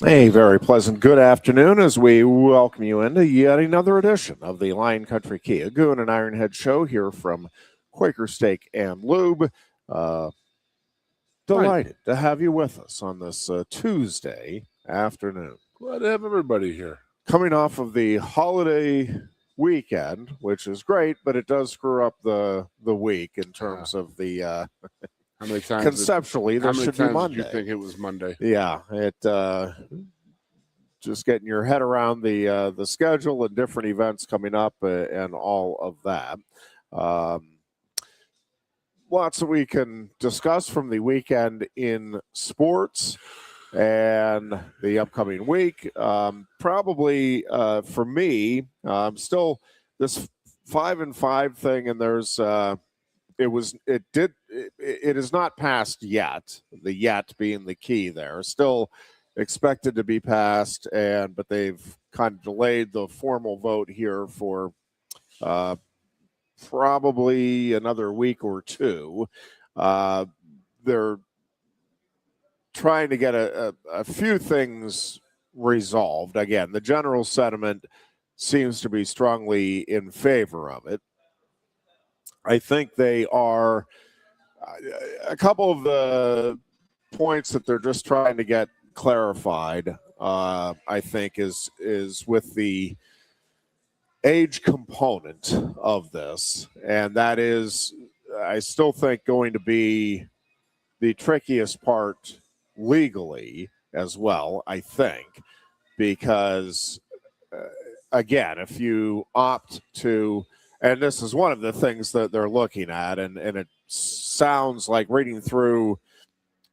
A very pleasant good afternoon as we welcome you into yet another edition of the Lion Country Kia Goon and Ironhead show here from Quaker Steak and Lube. Delighted to have you with us on this Tuesday afternoon. Glad to have everybody here. Coming off of the holiday weekend, which is great, but it does screw up the week in terms of the How many times? conceptually there should be Monday. Did you think it was Monday? Yeah, it just getting your head around the schedule and different events coming up and all of that. Lots that we can discuss from the weekend in sports and the upcoming week. Probably for me, still this 5-5 thing, and there's it is not passed yet. The yet being the key there. Still expected to be passed, but they've kind of delayed the formal vote here for probably another week or two. They're trying to get a few things resolved. Again, the general sentiment seems to be strongly in favor of it. I think they are a couple of the points that they're just trying to get clarified, I think, is with the age component of this. And that is, I still think, going to be the trickiest part legally as well, I think, because, again, if you opt to, and this is one of the things that they're looking at, and it sounds like reading through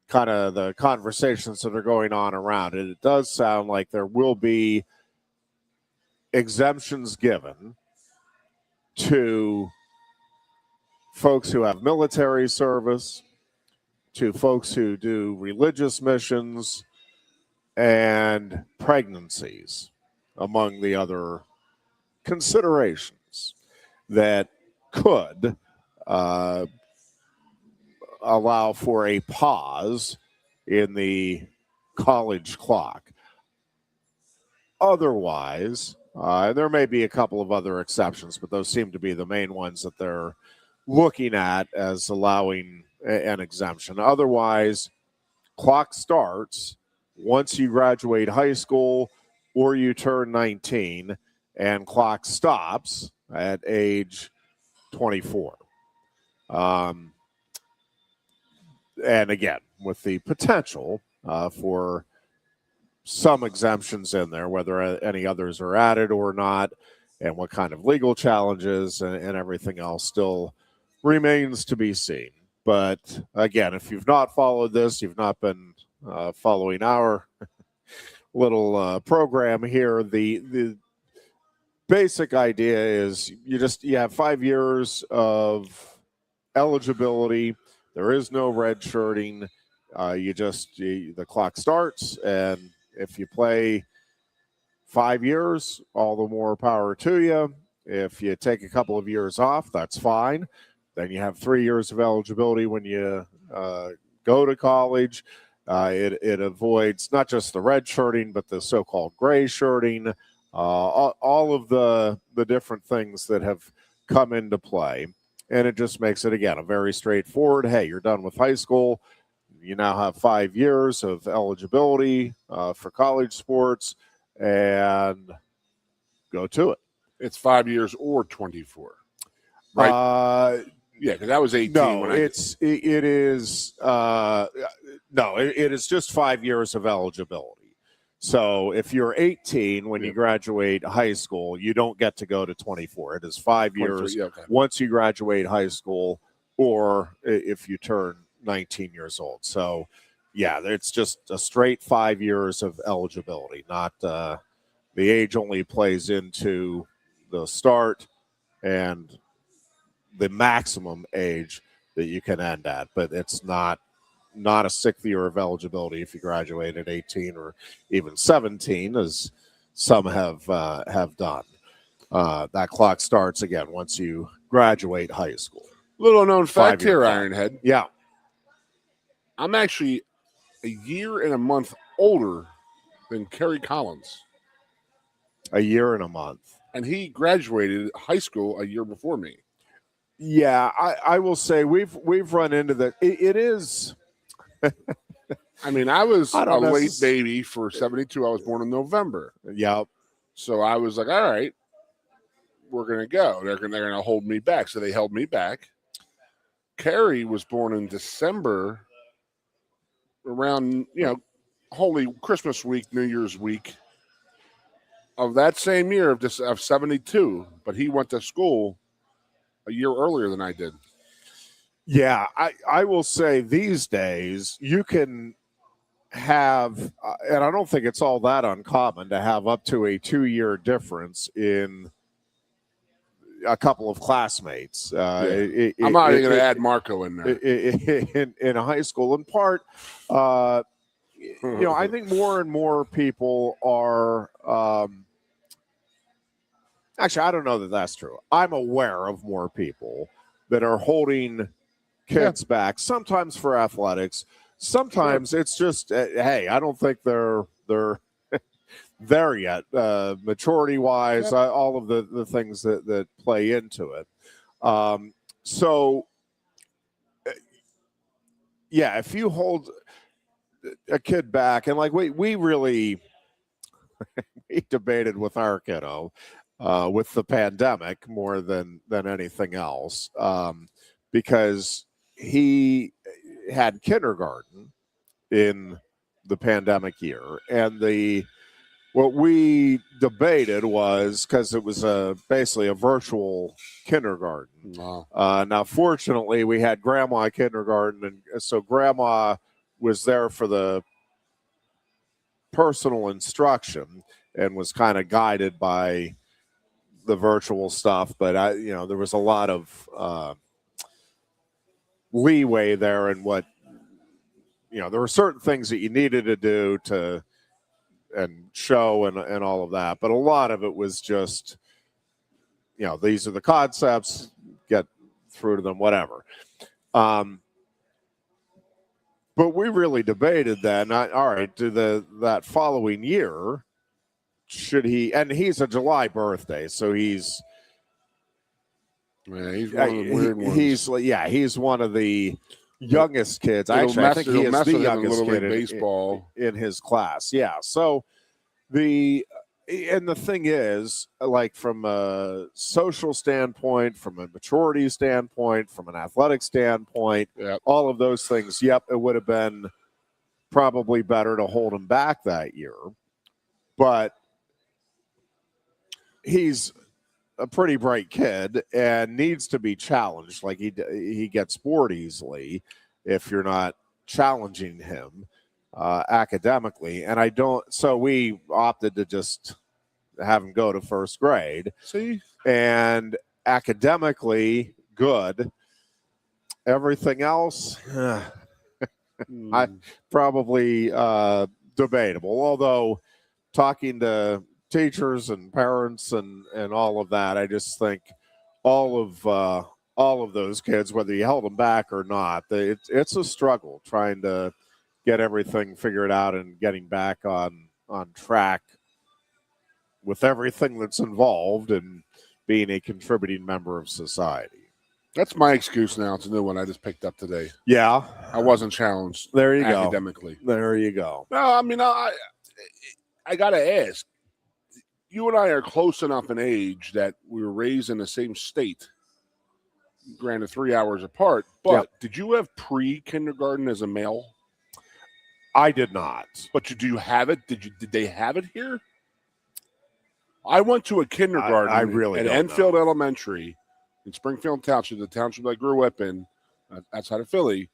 kind of the conversations that are going on around it, it does sound like there will be exemptions given to folks who have military service, to folks who do religious missions, and pregnancies, among the other considerations that could allow for a pause in the college clock. Otherwise, there may be a couple of other exceptions, but those seem to be the main ones that they're looking at as allowing an exemption. Otherwise, clock starts once you graduate high school or you turn 19, and clock stops at age 24. And again, with the potential for some exemptions in there, whether any others are added or not, and what kind of legal challenges and everything else still remains to be seen. But again, if you've not followed this, you've not been following our little program here, the basic idea is you have 5 years of eligibility. There is no red shirting. The clock starts, and if you play 5 years, all the more power to you. If you take a couple of years off, that's fine. Then you have 3 years of eligibility when you go to college. It avoids not just the red shirting, but the so-called gray shirting, all of the different things that have come into play. And it just makes it, again, a very straightforward, hey, you're done with high school. You now have 5 years of eligibility for college sports, and go to it. It's 5 years or 24, right? Yeah, because that was 18. No, it is just 5 years of eligibility. So if you're 18 when you graduate high school, you don't get to go to 24. It is 5 years once you graduate high school, or if you turn 19 years old. So, yeah, it's just a straight 5 years of eligibility, not the age only plays into the start and the maximum age that you can end at, but it's not a sixth year of eligibility if you graduate at 18 or even 17, as some have done. That clock starts again once you graduate high school. Little known fact here, Ironhead. Yeah. I'm actually a year and a month older than Kerry Collins. A year and a month. And he graduated high school a year before me. Yeah, I will say we've run into that. It is. I mean, I was a late baby for 72. I was born in November. Yep. So I was like, all right, we're going to go. They're going to hold me back. So they held me back. Kerry was born in December around, Holy Christmas week, New Year's week of that same year of 72. But he went to school a year earlier than I did. Yeah, I will say these days you can have, and I don't think it's all that uncommon to have up to a 2-year difference in a couple of classmates. I'm not even going to add Marco in there. In high school, in part, I think more and more people are. Actually, I don't know that that's true. I'm aware of more people that are holding kids back, sometimes for athletics. Sometimes it's just, hey, I don't think they're there yet, maturity-wise, all of the things that play into it. If you hold a kid back, and like we really we debated with our kiddo with the pandemic more than anything else, because he had kindergarten in the pandemic year, and what we debated was, because it was basically a virtual kindergarten. Wow. Now, fortunately, we had grandma kindergarten, and so grandma was there for the personal instruction and was kind of guided by the virtual stuff. But there was a lot of leeway there in what, there were certain things that you needed to do and show and all of that. But a lot of it was just, these are the concepts, get through to them, whatever. But we really debated then, all right, that following year, should he, and he's a July birthday, so he's one of the weird ones. He's one of the youngest kids. I think he is the youngest kid baseball in his class. Yeah. So the thing is, like, from a social standpoint, from a maturity standpoint, from an athletic standpoint, all of those things, it would have been probably better to hold him back that year. But he's a pretty bright kid and needs to be challenged. Like, he gets bored easily if you're not challenging him academically. And so we opted to just have him go to first grade. See? And academically good. Everything else, I probably debatable. Although talking to teachers and parents and all of that, I just think all of those kids, whether you held them back or not, it's a struggle trying to get everything figured out and getting back on track with everything that's involved and being a contributing member of society. That's my excuse now. It's a new one I just picked up today. Yeah. I wasn't challenged academically. There you go. No, I mean, I got to ask. You and I are close enough in age that we were raised in the same state, granted 3 hours apart, but did you have pre-kindergarten as a male? I did not. But do you have it? Did they have it here? I went to a kindergarten at Enfield Elementary in Springfield Township, the township I grew up in, outside of Philly,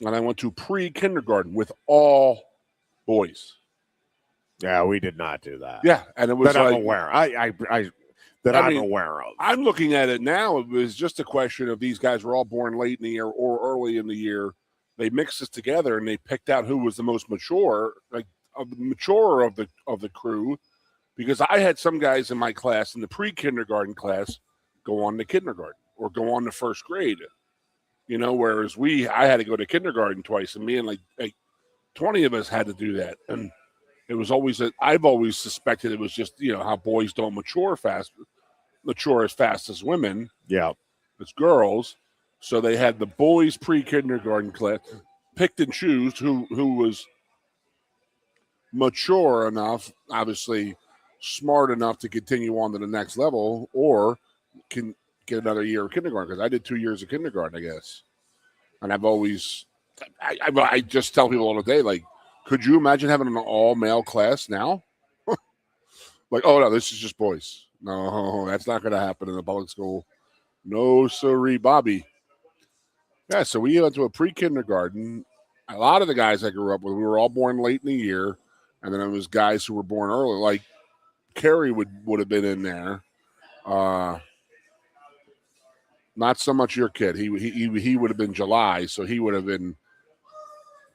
and I went to pre-kindergarten with all boys. Yeah, we did not do that. Yeah, and it was that I'm aware. I'm aware of. I'm looking at it now. It was just a question of these guys were all born late in the year or early in the year. They mixed this together and they picked out who was the most mature, like of the crew, because I had some guys in my class in the pre-kindergarten class go on to kindergarten or go on to first grade. Whereas I had to go to kindergarten twice, and me and like 20 of us had to do that. And it was always I've always suspected it was just how boys don't mature as fast as women. Yeah. As girls. So they had the boys pre-kindergarten class, picked and choose who was mature enough, obviously smart enough to continue on to the next level, or can get another year of kindergarten, because I did 2 years of kindergarten, I guess. And I've always, I just tell people all day, like, could you imagine having an all-male class now? Like, oh, no, this is just boys. No, that's not going to happen in the public school. No, sorry, Bobby. Yeah, so we went to a pre-kindergarten. A lot of the guys I grew up with, we were all born late in the year, and then it was guys who were born early. Like Kerry would have been in there. Not so much your kid. He would have been July, so he would have been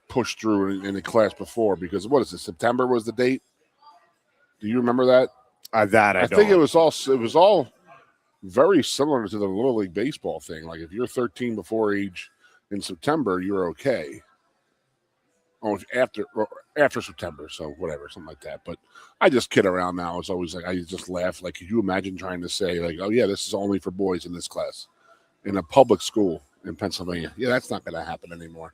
pushed through in the class before, because what is it? September was the date. Do you remember that? I think it was all very similar to the Little League baseball thing. Like if you're 13 before age in September, you're okay. Oh, after September, so whatever, something like that. But I just kid around now. It's always like I just laugh. Like, could you imagine trying to say like, oh yeah, this is only for boys in this class in a public school in Pennsylvania? Yeah, that's not going to happen anymore.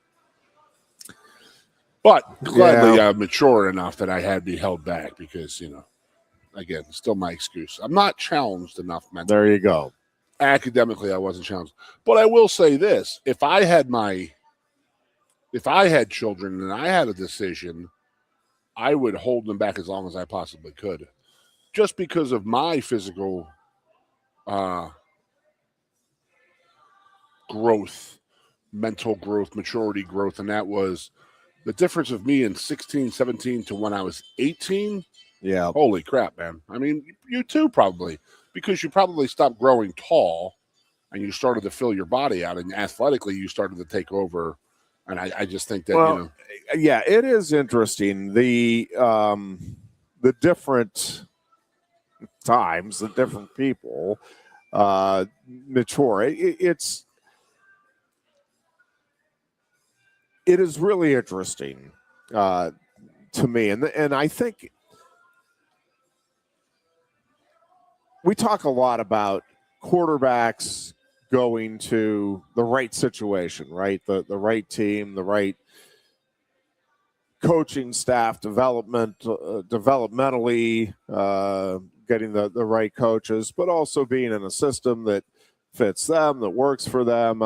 But gladly, I'm mature enough that I had to be held back because again, still my excuse. I'm not challenged enough mentally. There you go. Academically, I wasn't challenged. But I will say this: if I had children and I had a decision, I would hold them back as long as I possibly could, just because of my physical growth, mental growth, maturity growth, and that was the difference of me in 16, 17 to when I was 18. Yeah. Holy crap, man. I mean, you too probably, because you probably stopped growing tall and you started to fill your body out, and athletically you started to take over. And I just think that, yeah, it is interesting. The different times, the different people mature. It is really interesting to me. And I think we talk a lot about quarterbacks going to the right situation, right? The right team, the right coaching staff, developmentally, getting the right coaches, but also being in a system that fits them, that works for them,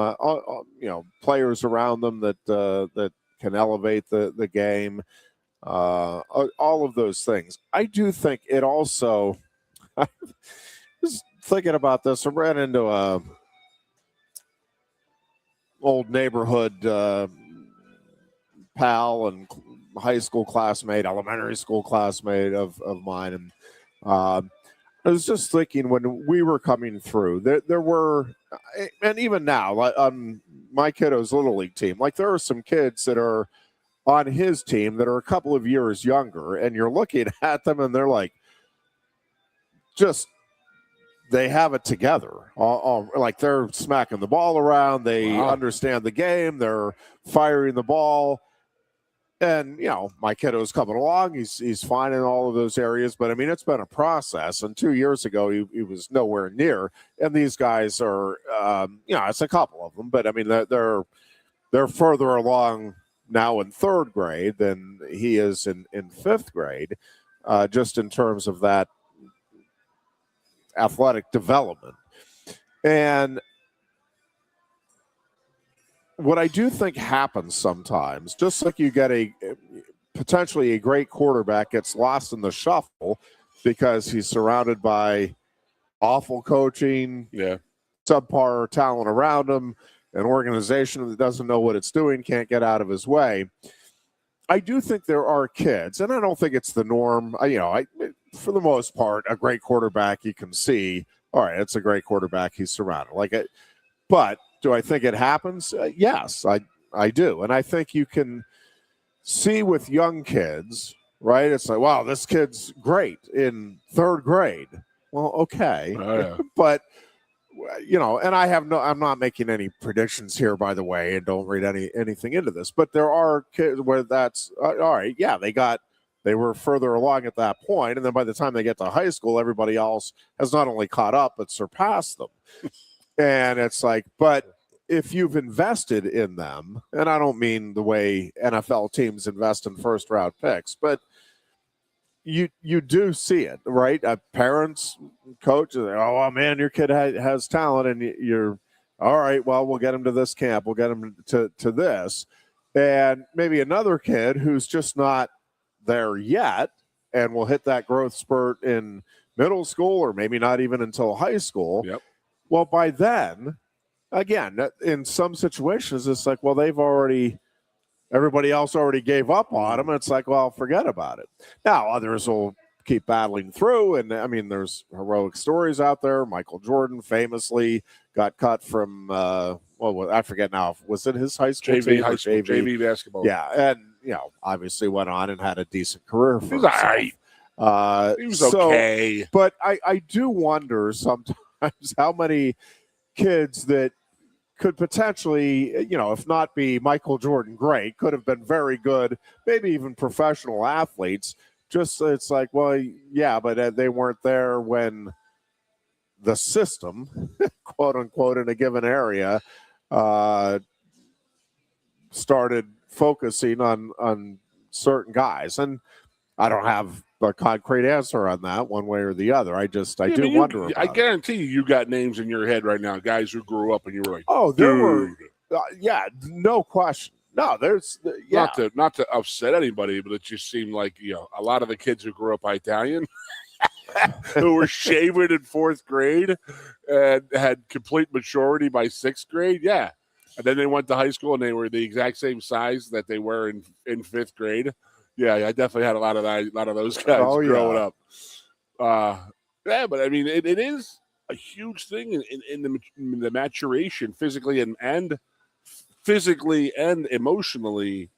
players around them that can elevate the game, all of those things. I do think it also, I was thinking about this, I ran into a old neighborhood pal and high school classmate, elementary school classmate of mine. And I was just thinking, when we were coming through, there were, and even now, like on my kiddo's Little League team, like there are some kids that are on his team that are a couple of years younger, and you're looking at them and they're like, they have it together. Like they're smacking the ball around. They understand the game. They're firing the ball. And, my kiddo's coming along. He's fine in all of those areas. But, I mean, it's been a process. And 2 years ago, he was nowhere near. And these guys are, it's a couple of them. But, I mean, they're further along now in third grade than he is in fifth grade, just in terms of that athletic development. And what I do think happens sometimes, just like you get potentially a great quarterback gets lost in the shuffle because he's surrounded by awful coaching, subpar talent around him, an organization that doesn't know what it's doing, can't get out of his way. I do think there are kids, and I don't think it's the norm. For the most part, a great quarterback, you can see, all right, it's a great quarterback. He's surrounded like it. But do I think it happens? Yes, I do. And I think you can see with young kids, right? It's like, wow, this kid's great in third grade. Well, okay. Oh, yeah. But, and I'm not making any predictions here, by the way, and don't read anything into this. But there are kids where that's, all right, yeah, they got they were further along at that point, and then by the time they get to high school, everybody else has not only caught up but surpassed them. And it's like, but if you've invested in them, and I don't mean the way NFL teams invest in first-round picks, but you do see it, right? Parents, coaches, oh man, your kid has talent, and you're all right. Well, we'll get him to this camp. We'll get him to this, and maybe another kid who's just not there yet, and will hit that growth spurt in middle school, or maybe not even until high school. Yep. Well, by then, again, in some situations, it's like, well, everybody else already gave up on them. And it's like, well, forget about it. Now, others will keep battling through. And I mean, there's heroic stories out there. Michael Jordan famously got cut from, I forget now. Was it his high school team? High school, JV basketball. Yeah. And, obviously went on and had a decent career for himself. He was okay. But I do wonder sometimes how many kids that could potentially, if not be Michael Jordan great, could have been very good, maybe even professional athletes. Just it's like, well, yeah, but they weren't there when the system, quote unquote, in a given area started focusing on certain guys. And I don't have a concrete answer on that one way or the other. I do wonder about I guarantee you got names in your head right now, guys who grew up and you were like, oh, there were, no question. No, there's, not to upset anybody, but it just seemed like, a lot of the kids who grew up Italian who were shaving in fourth grade and had complete maturity by sixth grade. Yeah. And then they went to high school and they were the exact same size that they were in fifth grade. Yeah, I definitely had a lot of those guys growing up. But I mean, it is a huge thing in the maturation, physically and emotionally,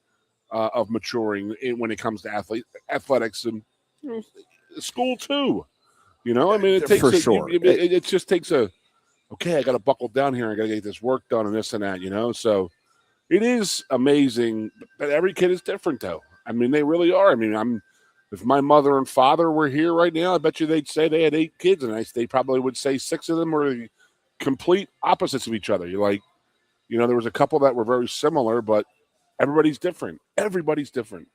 of maturing when it comes to athletics and school too. I mean, it takes for sure. It just takes I got to buckle down here. I got to get this work done and this and that. So it is amazing, but every kid is different, though. I mean, they really are. I mean, if my mother and father were here right now, I bet you they'd say they had 8 kids, and they probably would say 6 of them were complete opposites of each other. You're like, there was a couple that were very similar, but everybody's different. Everybody's different.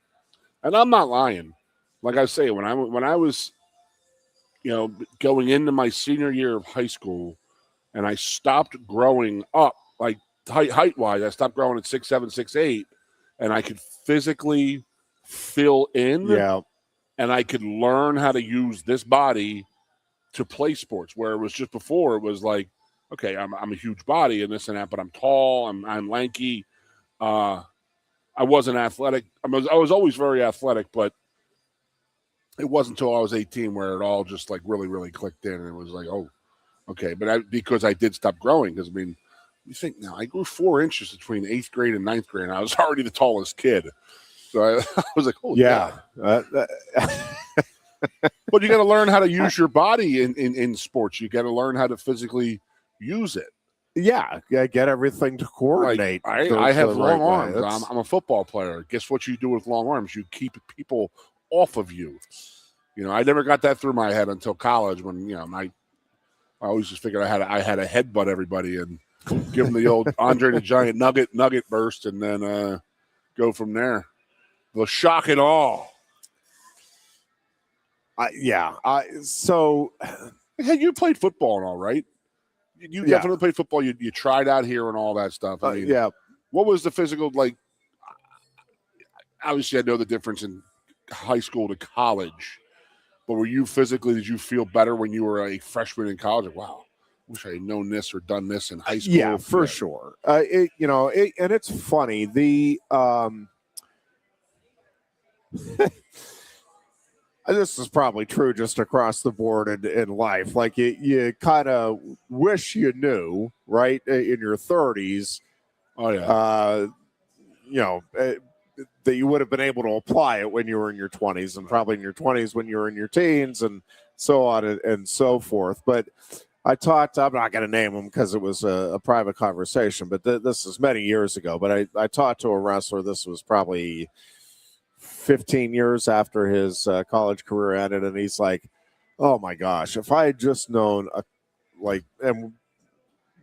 And I'm not lying. Like I say, when I was, going into my senior year of high school, and I stopped growing up, like height-wise, I stopped growing at 6'7", 6'8", and I could physically fill in, and I could learn how to use this body to play sports. Where it was just before, it was like, okay, I'm a huge body and this and that, but I'm tall, I'm lanky. I wasn't athletic. I was always very athletic, but it wasn't until I was 18 where it all just like really, really clicked in, and it was like, oh, okay. But because I did stop growing, because I mean, you think now I grew 4 inches between 8th grade and 9th grade, and I was already the tallest kid. So I was like, oh, yeah. But you got to learn how to use your body in sports. You got to learn how to physically use it. Yeah, get everything to coordinate. Like, I have long arms. I'm a football player. Guess what you do with long arms? You keep people off of you. I never got that through my head until college when, I always just figured I had to headbutt everybody and give them the old Andre the Giant nugget burst, and then go from there. The shock and awe. So, hey, you played football and all, right? You definitely played football. You tried out here and all that stuff. I mean, what was the physical like? Obviously, I know the difference in high school to college, but were you physically? Did you feel better when you were a freshman in college? Like, wow, wish I had known this or done this in high school. Yeah, for sure. And it's funny. This is probably true just across the board in life. Like you kind of wish you knew, right, in your 30s. Oh yeah. That you would have been able to apply it when you were in your 20s, and probably in your 20s when you were in your teens, and so on and so forth. But I'm not going to name him because it was a private conversation, but this is many years ago. But I talked to a wrestler. This was probably 15 years after his college career ended, and he's like, "Oh my gosh, if I had just known, and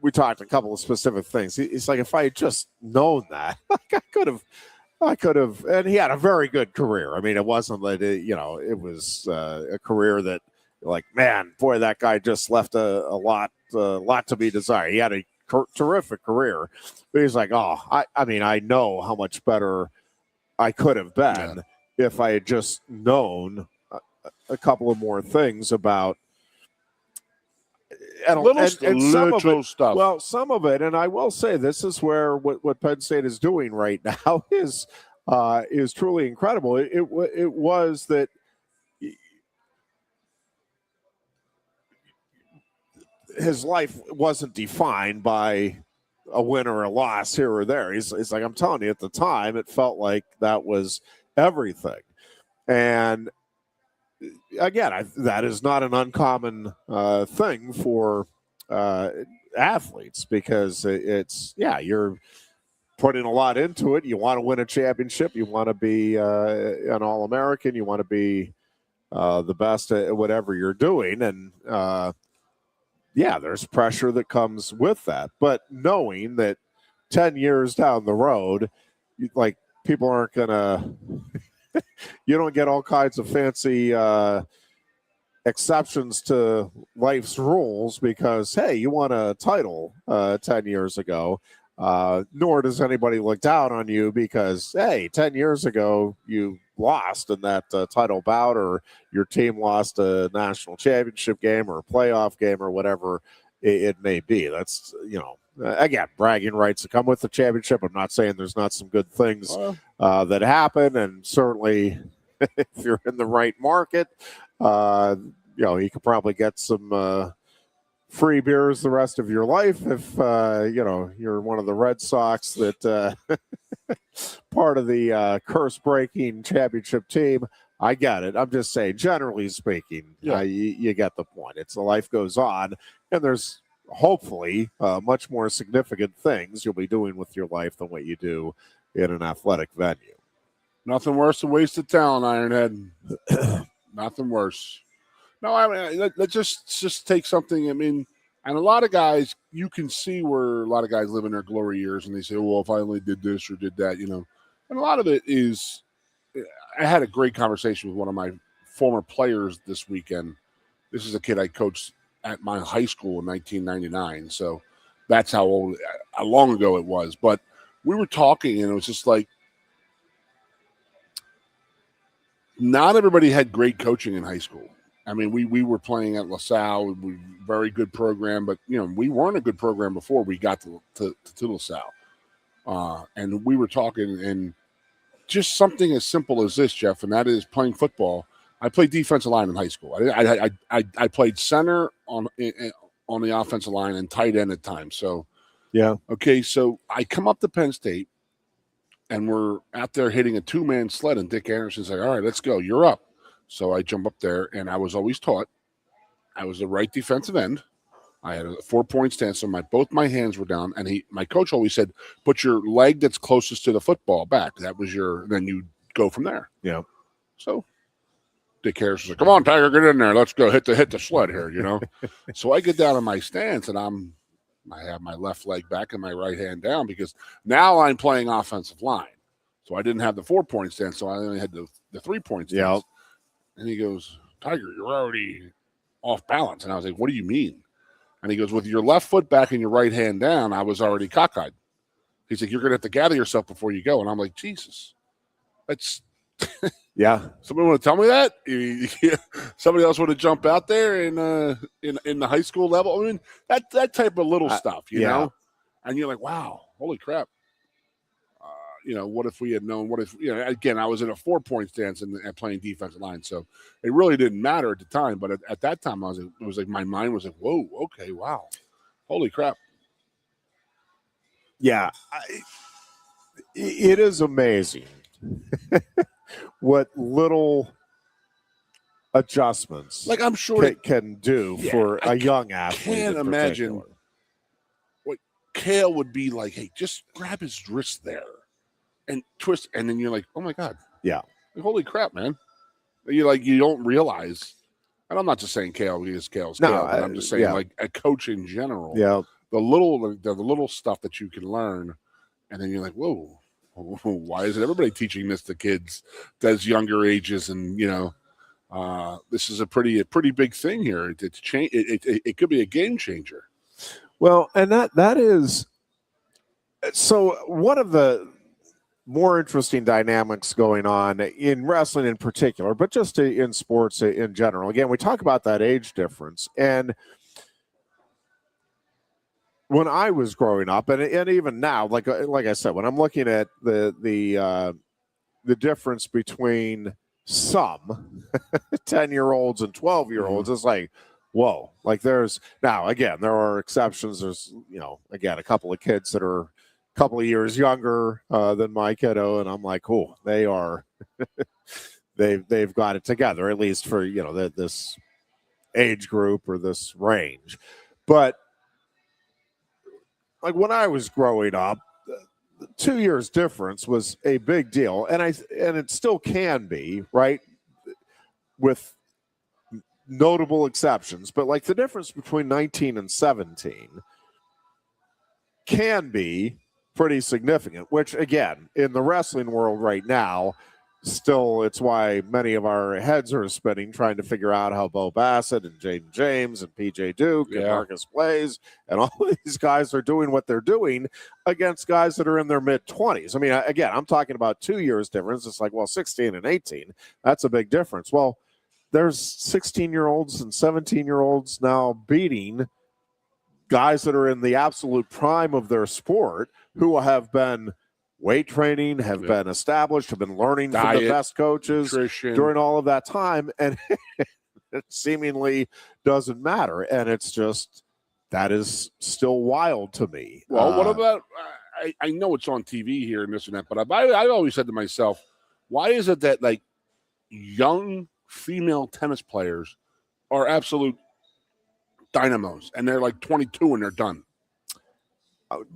we talked a couple of specific things. He's like, if I had just known that, like I could have, and he had a very good career. I mean, it wasn't that it was a career that, like, man, boy, that guy just left a lot to be desired. He had a terrific career, but he's like, oh, I mean, I know how much better I could have been if I had just known a couple of more things about. And some of it, stuff. Well, some of it, and I will say, this is where what Penn State is doing right now is truly incredible. It was that his life wasn't defined by a win or a loss here or there. He's like, I'm telling you, at the time, it felt like that was everything. And again, that is not an uncommon thing for athletes, because you're putting a lot into it. You want to win a championship. You want to be an All-American. You want to be the best at whatever you're doing. And there's pressure that comes with that. But knowing that 10 years down the road, like, people aren't going to you don't get all kinds of fancy exceptions to life's rules because, hey, you won a title 10 years ago. Nor does anybody look down on you because, hey, 10 years ago you lost in that title bout, or your team lost a national championship game or a playoff game or whatever it may be. That's, again, bragging rights that come with the championship. I'm not saying there's not some good things that happen, and certainly if you're in the right market, you could probably get some free beers the rest of your life if you're one of the Red Sox that part of the curse-breaking championship team. I get it. I'm just saying, generally speaking, you get the point. It's the life goes on, and there's hopefully much more significant things you'll be doing with your life than what you do in an athletic venue. Nothing worse than wasted talent, Ironhead. Nothing worse. No, I mean, let's just take something. I mean, and a lot of guys, you can see where a lot of guys live in their glory years, and they say, well, if I only did this or did that, And a lot of it is, I had a great conversation with one of my former players this weekend. This is a kid I coached at my high school in 1999, so that's how long ago it was. But we were talking, and it was just like, not everybody had great coaching in high school. I mean, we were playing at LaSalle, very good program, but we weren't a good program before we got to LaSalle. And we were talking, and just something as simple as this, Jeff, and that is playing football. I played defensive line in high school. I played center on the offensive line and tight end at times. So okay, so I come up to Penn State, and we're out there hitting a 2-man sled, and Dick Anderson's like, all right, let's go. You're up. So I jump up there, and I was always taught I was the right defensive end. I had a 4-point stance, so both my hands were down. And my coach always said, put your leg that's closest to the football back. That was then you go from there. Yeah. So Dick Harris was like, come on, Tiger, get in there. Let's go hit the sled here, So I get down in my stance, and I have my left leg back and my right hand down because now I'm playing offensive line. So I didn't have the 4-point stance, so I only had the 3-point stance. Yeah. And he goes, Tiger, you're already off balance. And I was like, what do you mean? And he goes, with your left foot back and your right hand down, I was already cockeyed. He's like, you're going to have to gather yourself before you go. And I'm like, Jesus. That's yeah. Somebody want to tell me that? Somebody else want to jump out there in the high school level? I mean, that type of little stuff, you know? And you're like, wow, holy crap. What if we had known? What if, again, I was in a 4-point stance and playing defensive line. So it really didn't matter at the time. But at that time, it was like my mind was like, whoa, okay, wow. Holy crap. Yeah. It is amazing what little adjustments like I'm sure can do for a young athlete. I can't imagine what Kale would be like. Hey, just grab his wrist there and twist, and then you're like, oh my God. Yeah. Like, holy crap, man! You don't realize. And I'm not just saying Kale because Kale's No, Kale, but I'm just saying yeah. like a coach in general. Yeah. The little stuff that you can learn, and then you're like, whoa, why isn't everybody teaching this to kids as younger ages? And this is a pretty big thing here. It's change. It could be a game changer. Well, and that is so one of the more interesting dynamics going on in wrestling in particular, but just in sports in general. Again, we talk about that age difference, and when I was growing up, and even now, like I said, when I'm looking at the difference between some 10-year-olds and 12-year-olds, it's like, whoa. Like there's now, again, there are exceptions. There's, again, a couple of kids that are a couple of years younger than my kiddo, and I'm like, oh, they are they've got it together, at least for this age group or this range. But like when I was growing up, 2 years difference was a big deal, and it still can be, right, with notable exceptions. But like the difference between 19 and 17 can be pretty significant, which again, in the wrestling world right now, still, it's why many of our heads are spinning trying to figure out how Bo Bassett and Jaden James and PJ Duke and Marcus Blaze and all of these guys are doing what they're doing against guys that are in their mid-20s. I mean, again, I'm talking about 2 years difference. It's like, well, 16 and 18, that's a big difference. Well, there's 16-year-olds and 17-year-olds now beating guys that are in the absolute prime of their sport who have been weight training, have been established, have been learning from the best coaches during all of that time, and it seemingly doesn't matter. And it's just, that is still wild to me. Well, what about, I know it's on TV here and this and that, but I always said to myself, why is it that like young female tennis players are absolute dynamos and they're like 22 and they're done?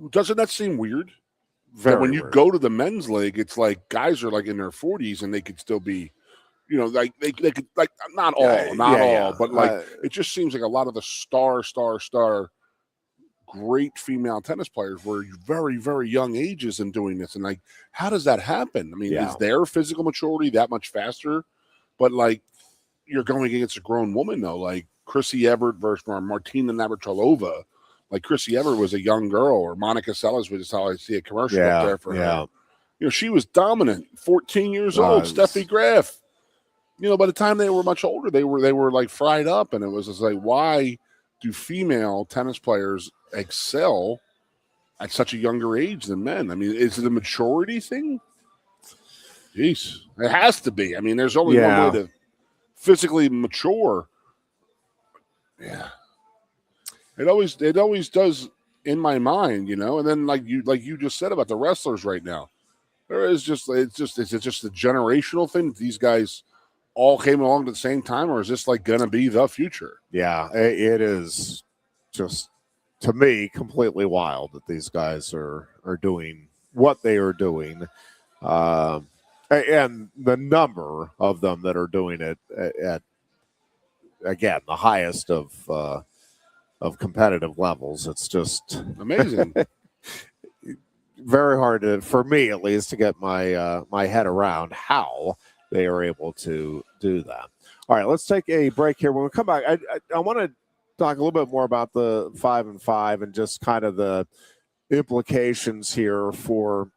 Doesn't that seem weird? When you go to the men's league, it's like guys are like in their 40s and they could still be, like they could, like, not all, but like it just seems like a lot of the star great female tennis players were very, very young ages in doing this. And like, how does that happen? I mean, is their physical maturity that much faster? But like, you're going against a grown woman though, like Chrissy Everett versus Martina Navratilova. Like Chrissy Everett was a young girl, or Monica Seles, which is how I see a commercial up there for her. She was dominant, 14 years old, Steffi Graf. By the time they were much older, they were like fried up, and it was just like, why do female tennis players excel at such a younger age than men? I mean, is it a maturity thing? Jeez, it has to be. I mean, there's only one way to physically mature. Yeah. It always does in my mind, and then like you just said about the wrestlers right now, it's just a generational thing. These guys all came along at the same time, or is this like gonna be the future? Yeah, it is just, to me, completely wild that these guys are doing what they are doing, and the number of them that are doing it at again the highest of competitive levels. It's just amazing. Very hard for me at least to get my head around how they are able to do that. All right, let's take a break here. When we come back, I want to talk a little bit more about the 5-5 and just kind of the implications here for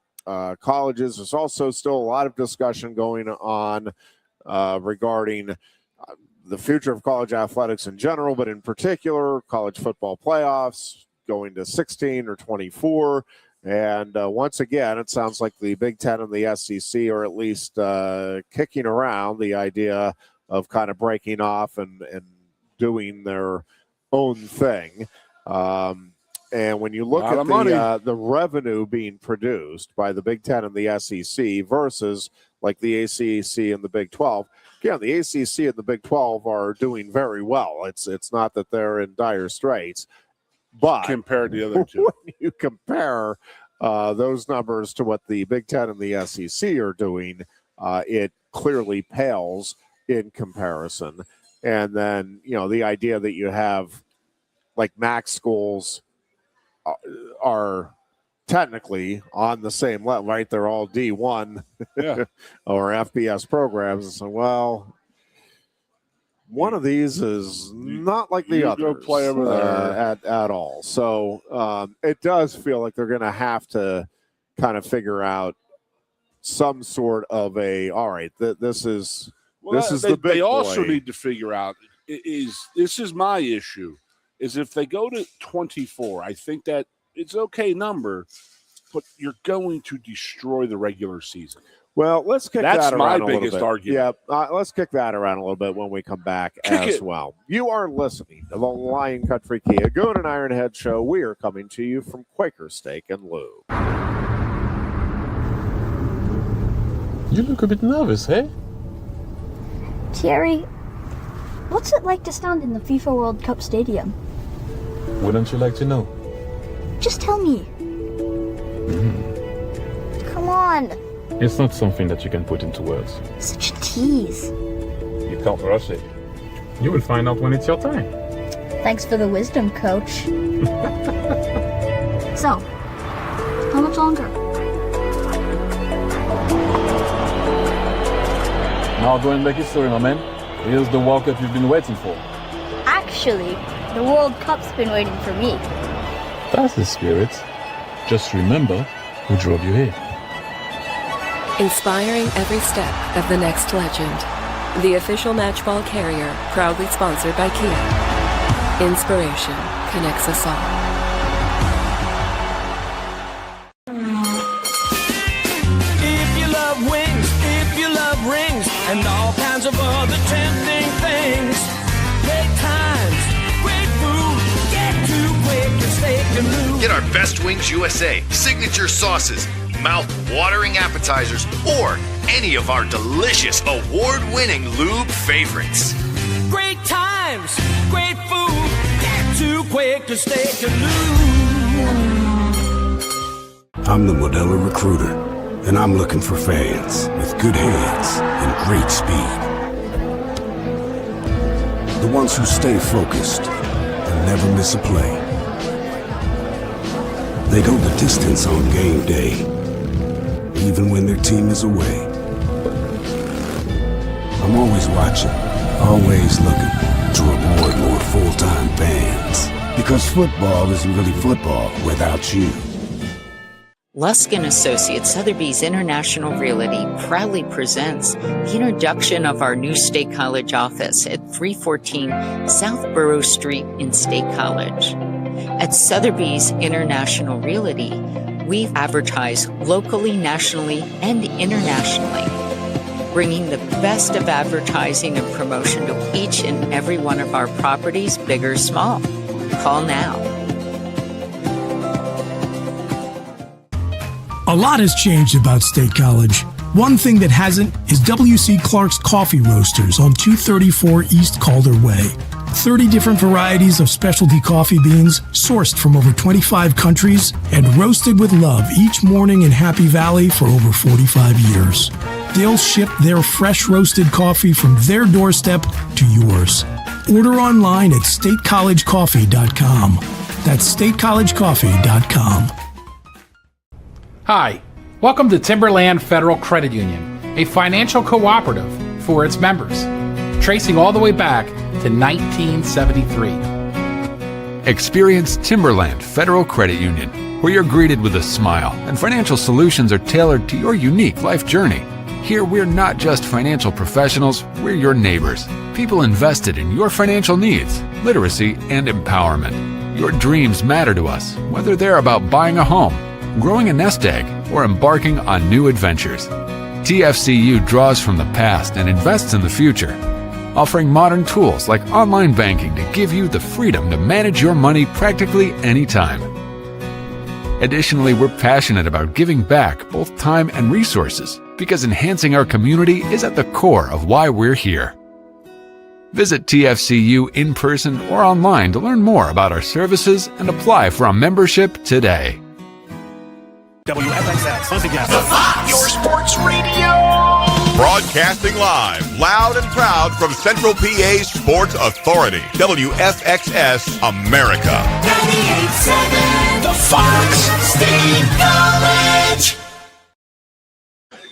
colleges. There's also still a lot of discussion going on regarding the future of college athletics in general, but in particular, college football playoffs going to 16 or 24. And once again, it sounds like the Big Ten and the SEC are at least kicking around the idea of kind of breaking off and doing their own thing. And when you look at the revenue being produced by the Big Ten and the SEC versus like the ACC and the Big 12, again, the ACC and the Big 12 are doing very well. It's not that they're in dire straits, but compared to the other two, when you compare those numbers to what the Big Ten and the SEC are doing, it clearly pales in comparison. And then, the idea that you have like MAC schools are technically on the same level, right? They're all D1 or FBS programs. So, well, one of these is not like the other. Go play over there at all. So it does feel like they're going to have to kind of figure out some sort of all right, this is the big They also boy. need to figure out this is my issue, is if they go to 24, I think that it's okay number, but you're going to destroy the regular season. Well, let's kick that around a little bit. That's my biggest argument. Yeah, let's kick that around a little bit when we come back well. You are listening to the Lion Country Kia Goon and Ironhead Show. We are coming to you from Quaker Steak and Lube. You look a bit nervous, hey? Thierry, what's it like to stand in the FIFA World Cup stadium? Wouldn't you like to know? Just tell me. Come on. It's not something that you can put into words. Such a tease. You can't rush it. You will find out when it's your time. Thanks for the wisdom, coach. So, how much longer? Now go and make history, my man. Here's the World Cup you've been waiting for. Actually, the World Cup's been waiting for me. That's the spirit. Just remember who drove you here. Inspiring every step of the next legend. The official matchball carrier, proudly sponsored by Kia. Inspiration connects us all. If you love wings, if you love rings, and all kinds of other tempting things, great times, great food, get to Quaker Steak and Lube. Get our Best Wings USA, signature sauces, mouth-watering appetizers, or any of our delicious award-winning lube favorites. Great times, great food, get to Quaker Steak and Lube. I'm the Modelo Recruiter, and I'm looking for fans with good hands and great speed. The ones who stay focused and never miss a play. They go the distance on game day, even when their team is away. I'm always watching, always looking to reward more full-time fans. Because football isn't really football without you. Lusk & Associates Sotheby's International Realty proudly presents the introduction of our new State College office at 314 South Borough Street in State College. At Sotheby's International Realty, we advertise locally, nationally, and internationally, bringing the best of advertising and promotion to each and every one of our properties, big or small. Call now. A lot has changed about State College. One thing that hasn't is W.C. Clark's Coffee Roasters on 234 East Calder Way. 30 different varieties of specialty coffee beans sourced from over 25 countries and roasted with love each morning in Happy Valley for over 45 years. They'll ship their fresh roasted coffee from their doorstep to yours. Order online at statecollegecoffee.com. That's statecollegecoffee.com. Hi, welcome to Timberland Federal Credit Union, a financial cooperative for its members, tracing all the way back to 1973. Experience Timberland Federal Credit Union, where you're greeted with a smile and financial solutions are tailored to your unique life journey. Here, we're not just financial professionals, we're your neighbors, people invested in your financial needs, literacy, and empowerment. Your dreams matter to us, whether they're about buying a home, growing a nest egg, or embarking on new adventures. TFCU draws from the past and invests in the future, offering modern tools like online banking to give you the freedom to manage your money practically anytime. Additionally, we're passionate about giving back both time and resources because enhancing our community is at the core of why we're here. Visit TFCU in person or online to learn more about our services and apply for a membership today. WFXX, your sports radio. Broadcasting live, loud and proud from Central PA's Sports Authority, WFXS America. 98.7 The Fox State College.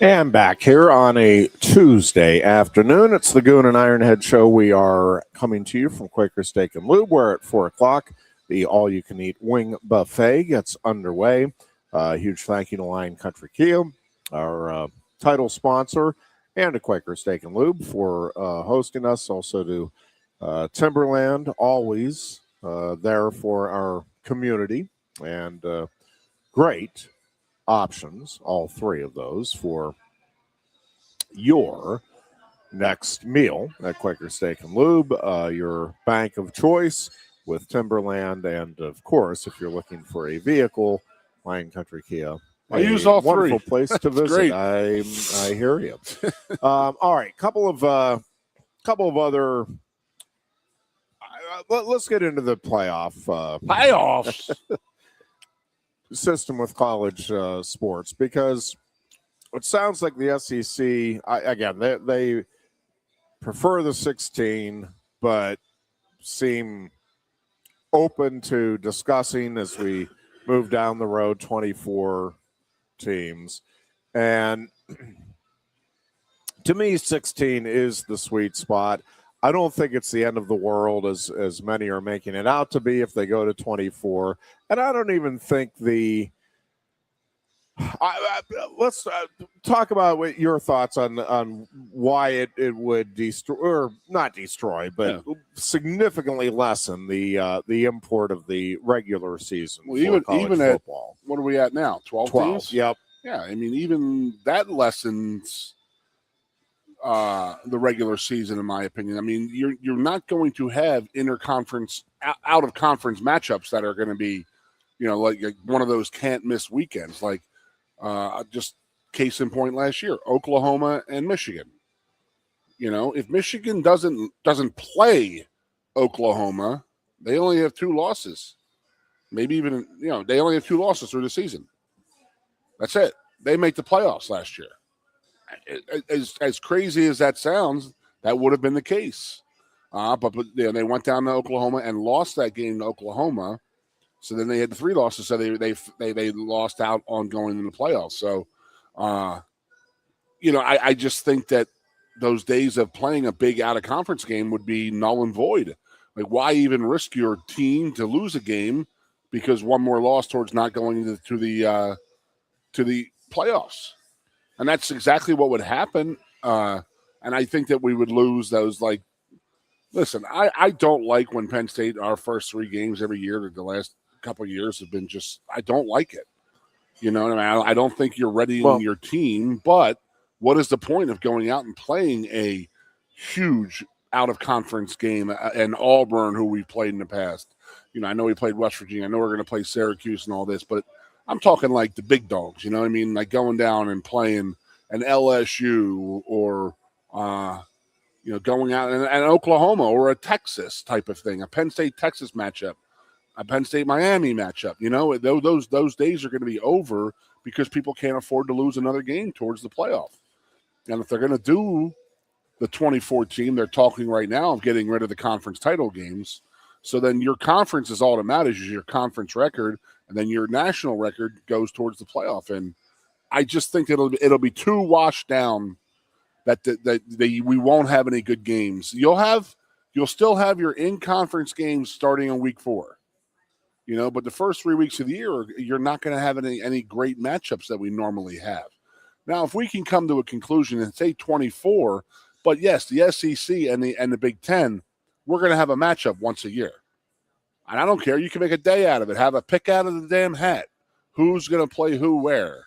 And back here on a Tuesday afternoon, it's the Goon and Ironhead show. We are coming to you from Quaker Steak and Lube, where at 4 o'clock, the all-you-can-eat wing buffet gets underway. Huge thank you to Lion Country Kia, our title sponsor, and to Quaker Steak and Lube for hosting us. Also to Timberland, always there for our community, and great options, all three of those, for your next meal at Quaker Steak and Lube, your bank of choice with Timberland, and of course, if you're looking for a vehicle, Lion Country Kia. I use all wonderful three. Place to visit. Great. I hear you. All right, couple of other. Let's get into the playoffs system with college sports, because it sounds like the SEC again they prefer the 16, but seem open to discussing as we move down the road 24 teams. And to me, 16 is the sweet spot. I don't think it's the end of the world as many are making it out to be if they go to 24. And I don't even think let's talk about your thoughts on why it would destroy, or not destroy, but significantly lessen the import of the regular season. Well, even football. What are we at now? 12 teams? Yep. Yeah, I mean, even that lessens the regular season, in my opinion. I mean, you're not going to have interconference, out of conference matchups that are going to be, like one of those can't miss weekends. Like, just case in point last year, Oklahoma and Michigan. If Michigan doesn't play Oklahoma, they only have 2 losses. Maybe even, they only have 2 losses through the season. That's it. They make the playoffs last year. As crazy as that sounds, that would have been the case. But they went down to Oklahoma and lost that game to Oklahoma. So then they had the 3 losses. So they lost out on going in the playoffs. So, I just think that those days of playing a big out of conference game would be null and void. Like, why even risk your team to lose a game because one more loss towards not going to the playoffs? And that's exactly what would happen. And I think that we would lose those. Like, listen, I don't like when Penn State, our first 3 games every year, the last couple of years have been just, I don't like it. I don't think you're readying your team, but what is the point of going out and playing a huge out-of-conference game and Auburn, who we've played in the past? I know we played West Virginia. I know we're going to play Syracuse and all this, but I'm talking like the big dogs, like going down and playing an LSU or, going out and Oklahoma or a Texas type of thing, a Penn State-Texas matchup, a Penn State-Miami matchup. Those days are going to be over because people can't afford to lose another game towards the playoff. And if they're going to do the 24 team, they're talking right now of getting rid of the conference title games. So then your conference is all that matters is your conference record, and then your national record goes towards the playoff. And I just think it'll be too washed down that we won't have any good games. You'll still have your in-conference games starting on week 4. But the first 3 weeks of the year, you're not going to have any great matchups that we normally have. Now, if we can come to a conclusion and say 24, but yes, the SEC and the Big Ten, we're going to have a matchup once a year. And I don't care. You can make a day out of it. Have a pick out of the damn hat. Who's going to play who where?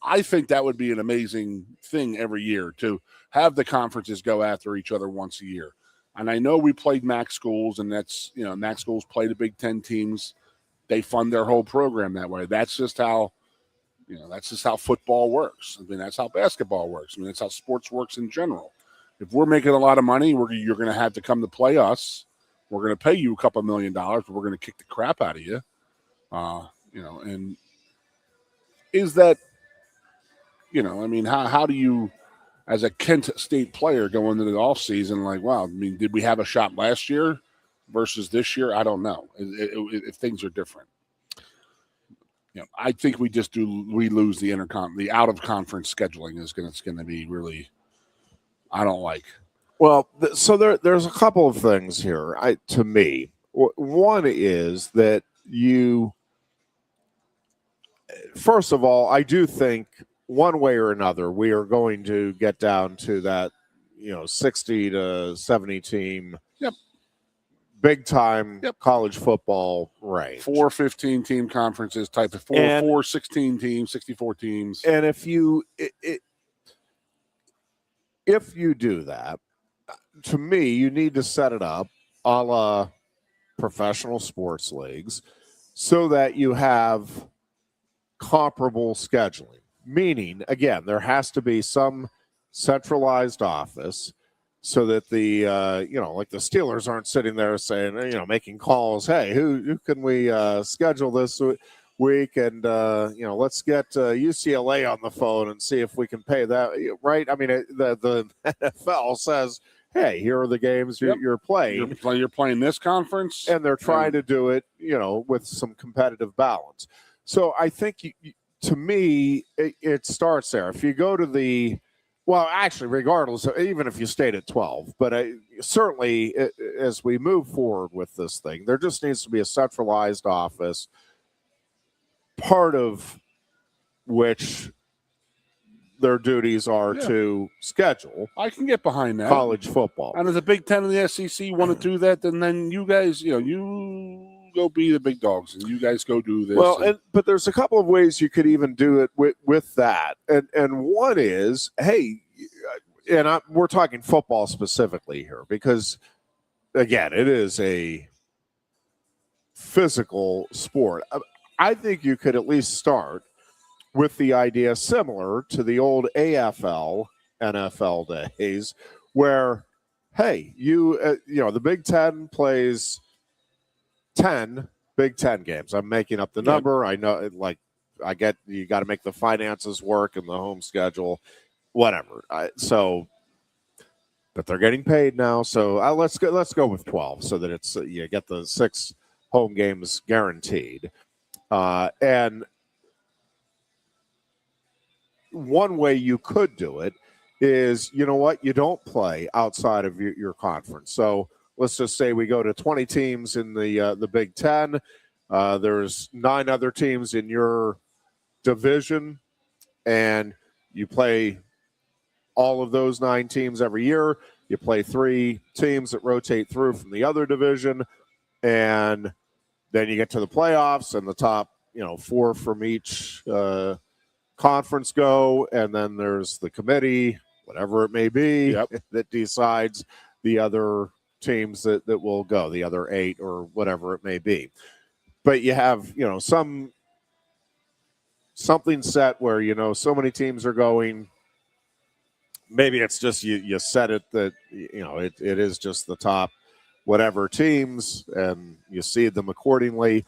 I think that would be an amazing thing every year to have the conferences go after each other once a year. And I know we played MAC schools, and that's, MAC schools play the Big Ten teams. They fund their whole program that way. That's just how football works. I mean, that's how basketball works. I mean, that's how sports works in general. If we're making a lot of money, you're going to have to come to play us. We're going to pay you a couple $1 million, but we're going to kick the crap out of you. And is that, how do you as a Kent State player going into the offseason, like, wow, I mean, did we have a shot last year versus this year? I don't know if things are different. I think we lose the the out of conference scheduling is going to be really, I don't like. Well, so there's a couple of things here. To me, one is that first of all, I do think one way or another we are going to get down to that 60 to 70 team. Yep. Big time college football range. 4 15-team conferences, type of 4 16 teams, 64 teams. And if you do that, to me, you need to set it up a la professional sports leagues so that you have comparable scheduling. Meaning, again, there has to be some centralized office so that the like the Steelers aren't sitting there saying, making calls, hey, who can we schedule this week, and let's get UCLA on the phone and see if we can pay that, right? I mean, the NFL says, hey, here are the games you're playing. You're playing this conference, and they're trying to do it, with some competitive balance. So I think, to me, it starts there. If you go to actually, regardless, even if you stayed at 12, but certainly as we move forward with this thing, there just needs to be a centralized office, part of which their duties are to schedule. I can get behind that. College football. And as a Big Ten and the SEC want to do that, then you guys, you go be the big dogs and you guys go do this. Well, but there's a couple of ways you could even do it with that. And one is, hey, we're talking football specifically here because, again, it is a physical sport. I think you could at least start with the idea similar to the old AFL, NFL days where, hey, the Big Ten plays 10 Big Ten games. I'm making up the number. I know, I get you got to make the finances work and the home schedule, whatever. But they're getting paid now, so let's go with 12, so that it's you get the 6 home games guaranteed. And one way you could do it is, you don't play outside of your conference. So let's just say we go to 20 teams in the Big Ten. There's 9 other teams in your division, and you play all of those 9 teams every year. You play 3 teams that rotate through from the other division, and then you get to the playoffs, and the top 4 from each conference go, and then there's the committee, whatever it may be, that decides the other teams that will go, the other 8 or whatever it may be. But you have, something set where, so many teams are going. Maybe it's just you set it that, it is just the top whatever teams, and you seed them accordingly.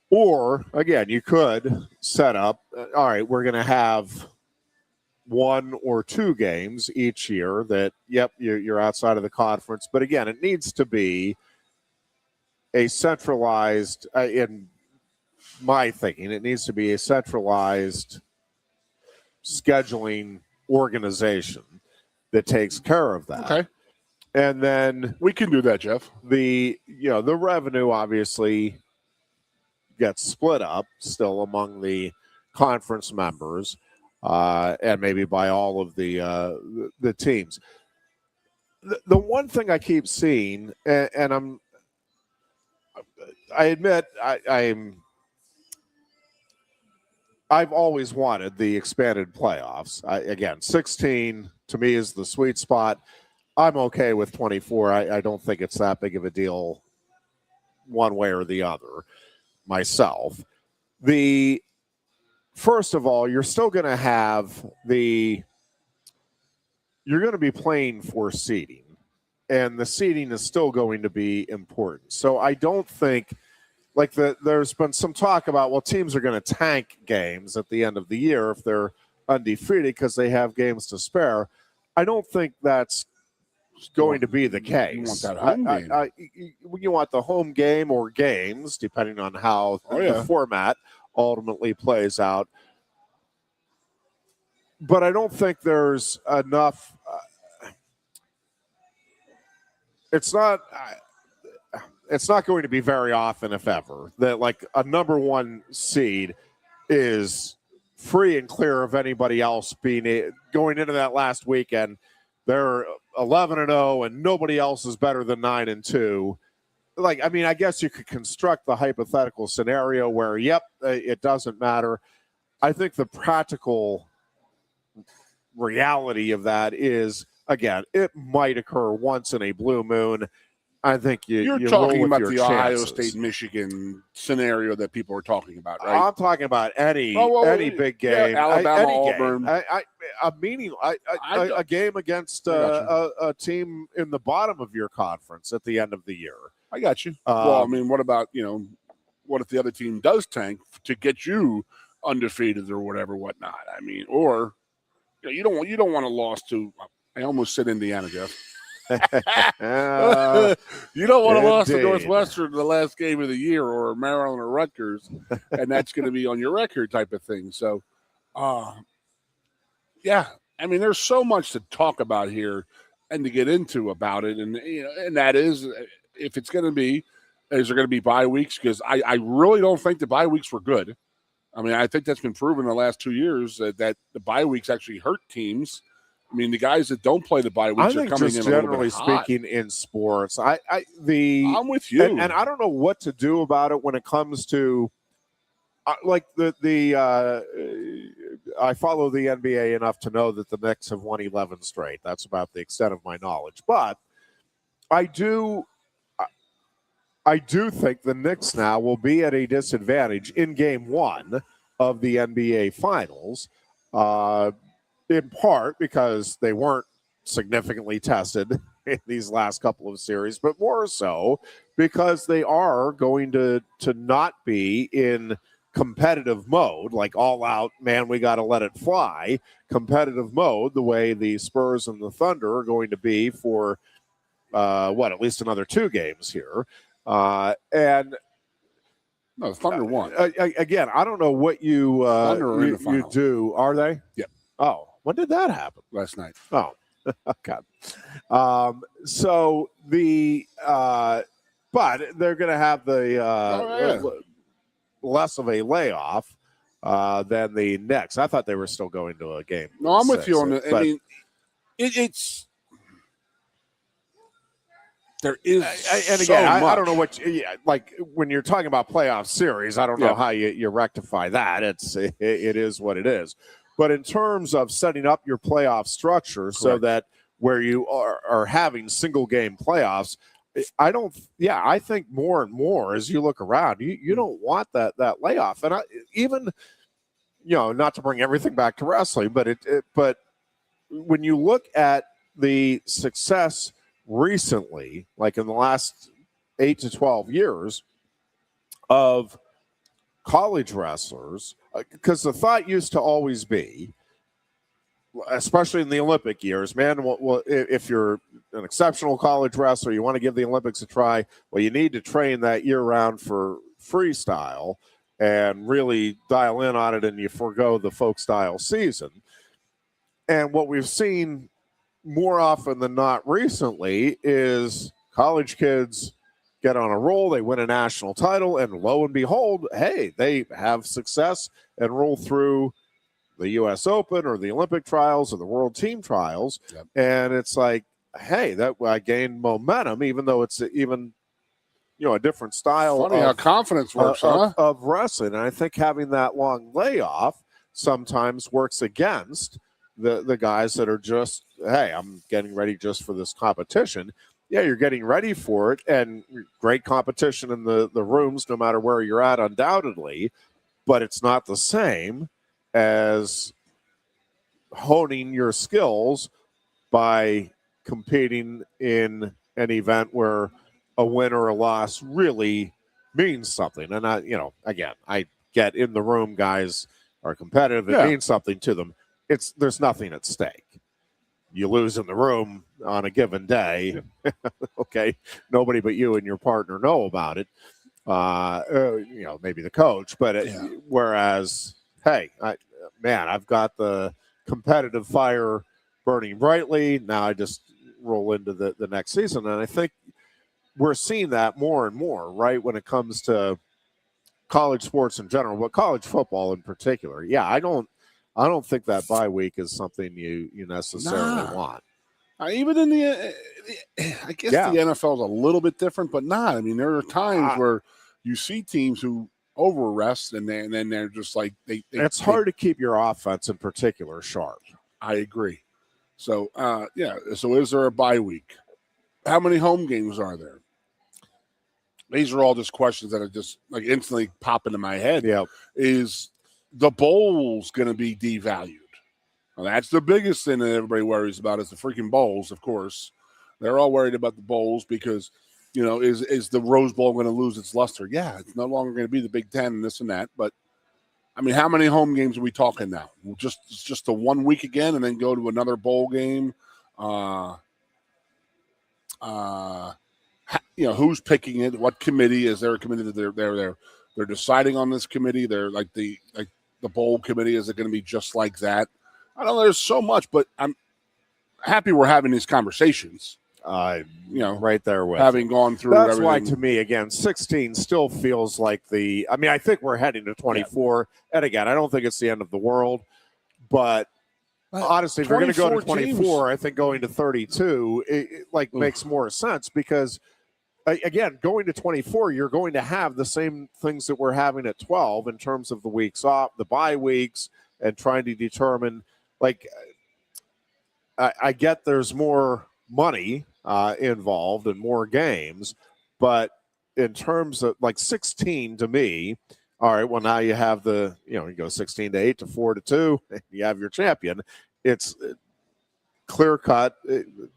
Or, again, you could set up, all right, we're going to have 1 or 2 games each year that, you're outside of the conference. But, again, it needs to be a centralized, in my thinking, it needs to be a centralized scheduling organization that takes care of that. Okay. And then we can do that, Jeff. The revenue obviously gets split up still among the conference members, and maybe by all of the teams. The one thing I keep seeing, and I admit I've always wanted the expanded playoffs. Again, 16 to me is the sweet spot. I'm okay with 24. I don't think it's that big of a deal one way or the other myself. First of all, you're still going to have you're going to be playing for seeding, and the seeding is still going to be important. So I don't think, there's been some talk about, well, teams are going to tank games at the end of the year if they're undefeated because they have games to spare. I don't think that's going to be the case. You want that home game. You want the home game or games, depending on how the format ultimately plays out. But I don't think there's enough. It's not going to be very often, if ever, that like a number one seed is free and clear of anybody else going into that last weekend. They're 11-0, and nobody else is better than 9-2. Like, I mean, I guess you could construct the hypothetical scenario where, it doesn't matter. I think the practical reality of that is, again, it might occur once in a blue moon. I think you're talking about the Ohio State, Michigan scenario that people are talking about, right? I'm talking about any big game, Alabama, any Auburn. Game. A game against a team in the bottom of your conference at the end of the year. I got you. Well, I mean, what about what if the other team does tank to get you undefeated or whatnot? I mean, or you don't want a loss to. I almost said Indiana, Jeff. You don't want to lose to Northwestern the last game of the year, or Maryland or Rutgers, and that's going to be on your record type of thing. So, I mean, there's so much to talk about here and to get into about it, and and that is if it's going to be, is there going to be bye weeks? Because I really don't think the bye weeks were good. I mean, I think that's been proven in the last 2 years that the bye weeks actually hurt teams. I mean, the guys that don't play the bye weeks are coming in generally a little bit speaking hot. in sports. I'm with you, and I don't know what to do about it when it comes to like I follow the NBA enough to know that the Knicks have won 11 straight. That's about the extent of my knowledge, but I do think the Knicks now will be at a disadvantage in Game 1 of the NBA Finals. In part because they weren't significantly tested in these last couple of series, but more so because they are going to not be in competitive mode, like all out, man, we got to let it fly, competitive mode, the way the Spurs and the Thunder are going to be for, at least another 2 games here. And no, the Thunder won. Again, I don't know what you do. Are they? Yeah. Oh. When did that happen? Last night. Oh, okay. So but they're going to have the less of a layoff than the Knicks. I thought they were still going to a game. No, I'm with you on it. I mean, it's there is, and again, I don't know what like when you're talking about playoff series. I don't know how you rectify that. It is what it is. But in terms of setting up your playoff structure so that where you are having single game playoffs, I think more and more as you look around, you don't want that layoff. And even, not to bring everything back to wrestling, but but when you look at the success recently, like in the last 8 to 12 years of college wrestlers, because the thought used to always be, especially in the Olympic years, man, if you're an exceptional college wrestler, you want to give the Olympics a try, well, you need to train that year-round for freestyle and really dial in on it, and you forego the folk style season. And what we've seen more often than not recently is college kids get on a roll, they win a national title, and lo and behold, hey, they have success and roll through the U.S. Open or the Olympic trials or the World Team trials. Yep. And it's like, hey, that I gained momentum, even though it's even, a different style. Funny how confidence works, of wrestling. And I think having that long layoff sometimes works against the guys that are just, hey, I'm getting ready just for this competition. Yeah, you're getting ready for it, and great competition in the rooms, no matter where you're at, undoubtedly, but it's not the same as honing your skills by competing in an event where a win or a loss really means something. And I get in the room, guys are competitive, it means something to them. there's nothing at stake. You lose in the room on a given day. Okay. Nobody but you and your partner know about it. Maybe the coach, but whereas, hey, I've got the competitive fire burning brightly. Now I just roll into the next season. And I think we're seeing that more and more, right, when it comes to college sports in general, but college football in particular. Yeah, I don't think that bye week is something you necessarily want. Even in the the NFL is a little bit different, but not. I mean, there are times where you see teams who over-rest, and then they're just like it's hard to keep your offense in particular sharp. I agree. So, so is there a bye week? How many home games are there? These are all just questions that are just like instantly pop into my head. Yeah. Is the bowls going to be devalued? Well, that's the biggest thing that everybody worries about is the freaking bowls, of course. They're all worried about the bowls because, is the Rose Bowl going to lose its luster? Yeah, it's no longer going to be the Big Ten and this and that. But, I mean, how many home games are we talking now? Just the 1 week again and then go to another bowl game? Who's picking it? What committee? Is there a committee that they're deciding on this committee? They're like the bowl committee. Is it going to be just like that? I don't know. There's so much, but I'm happy we're having these conversations. Right there with having gone through. That's everything. why, to me, again, 16 still feels like I think we're heading to 24, and again, I don't think it's the end of the world, but honestly, if you're going to go to 24, I think going to 32 makes more sense because, again, going to 24, you're going to have the same things that we're having at 12 in terms of the weeks off, the bye weeks, and trying to determine. I get there's more money involved and more games, but in terms of 16 to me, all right, well, now you have you go 16 to 8 to 4 to 2, and you have your champion. It's clear cut.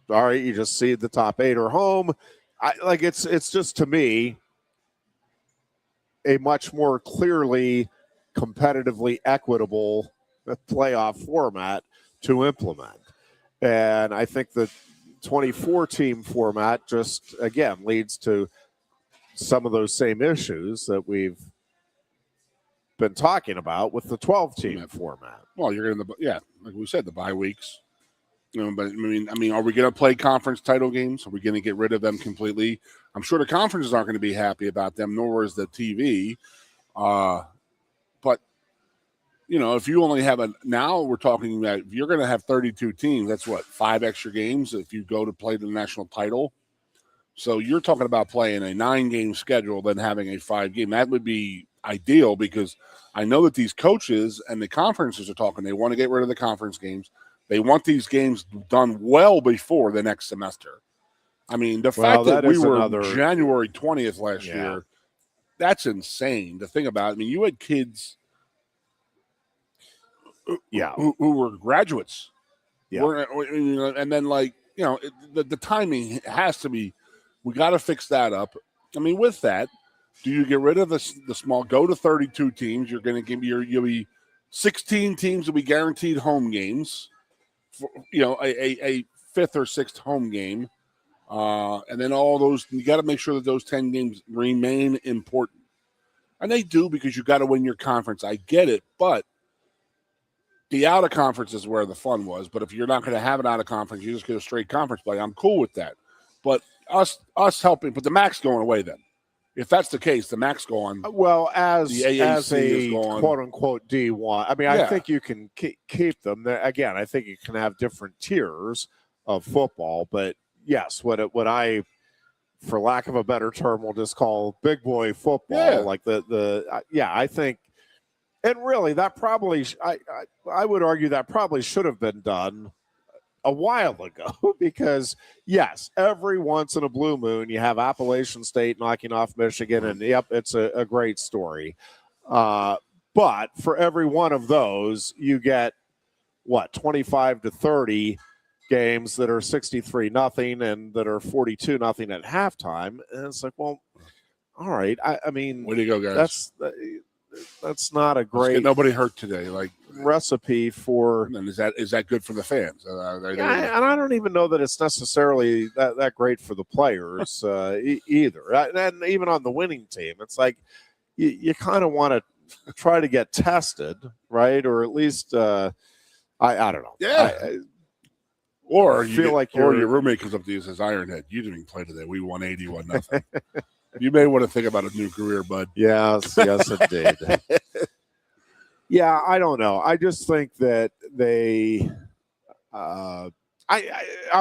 All right, you just see the top 8 are home. It's just, to me, a much more clearly competitively equitable playoff format to implement. And I think the 24-team format just, again, leads to some of those same issues that we've been talking about with the 12-team format. Well, you're going to, like we said, the bye weeks. But I mean, are we going to play conference title games? Are we going to get rid of them completely? I'm sure the conferences aren't going to be happy about them, nor is the TV. But if you only have now we're talking about if you're going to have 32 teams, that's what, 5 extra games if you go to play the national title. So you're talking about playing a 9-game schedule than having a 5-game. That would be ideal because I know that these coaches and the conferences are talking. They want to get rid of the conference games. They want these games done well before the next semester. I mean, the fact that we were January 20th last year, that's insane to think about. I mean, you had kids who were graduates. Yeah. And then, the timing has to be, we got to fix that up. I mean, with that, do you get rid of the small, go to 32 teams? You're going to give you'll be 16 teams will be guaranteed home games. For, a 5th or 6th home game. And then all those, you got to make sure that those 10 games remain important. And they do because you got to win your conference. I get it, but the out of conference is where the fun was. But if you're not going to have an out of conference, you just get a straight conference play. I'm cool with that. But us helping, but the MAC's going away then. If that's the case, the MAC's going. Well, as the AAC a quote-unquote D1, I mean, I think you can keep them. Again, I think you can have different tiers of football. But, yes, what I, for lack of a better term, will just call big boy football. I think, and really that probably, I would argue that probably should have been done a while ago because, yes, every once in a blue moon you have Appalachian State knocking off Michigan, and, yep, it's a great story. But for every one of those, you get, 25 to 30 games that are 63-0 and that are 42-0 at halftime. And it's like, well, all right. I mean, way to go, guys. That's not a great. Nobody hurt today. recipe for. And is that good for the fans? And I don't even know that it's necessarily that great for the players either. And even on the winning team, it's like you kind of want to try to get tested, right? Or at least I don't know. Yeah. Or your roommate comes up to you and says, Ironhead, you didn't even play today. We won 81-0. You may want to think about a new career, bud. Yes, indeed. Yeah, I don't know. I just think that they I'm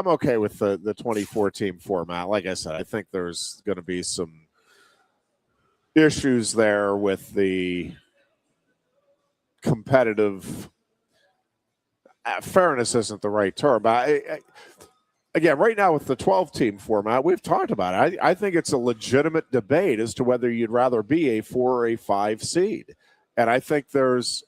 okay with the 24-team format. Like I said, I think there's going to be some issues there with the competitive fairness isn't the right term. Again, right now with the 12-team format, we've talked about it. I think it's a legitimate debate as to whether you'd rather be a 4 or a 5 seed. And I think there's,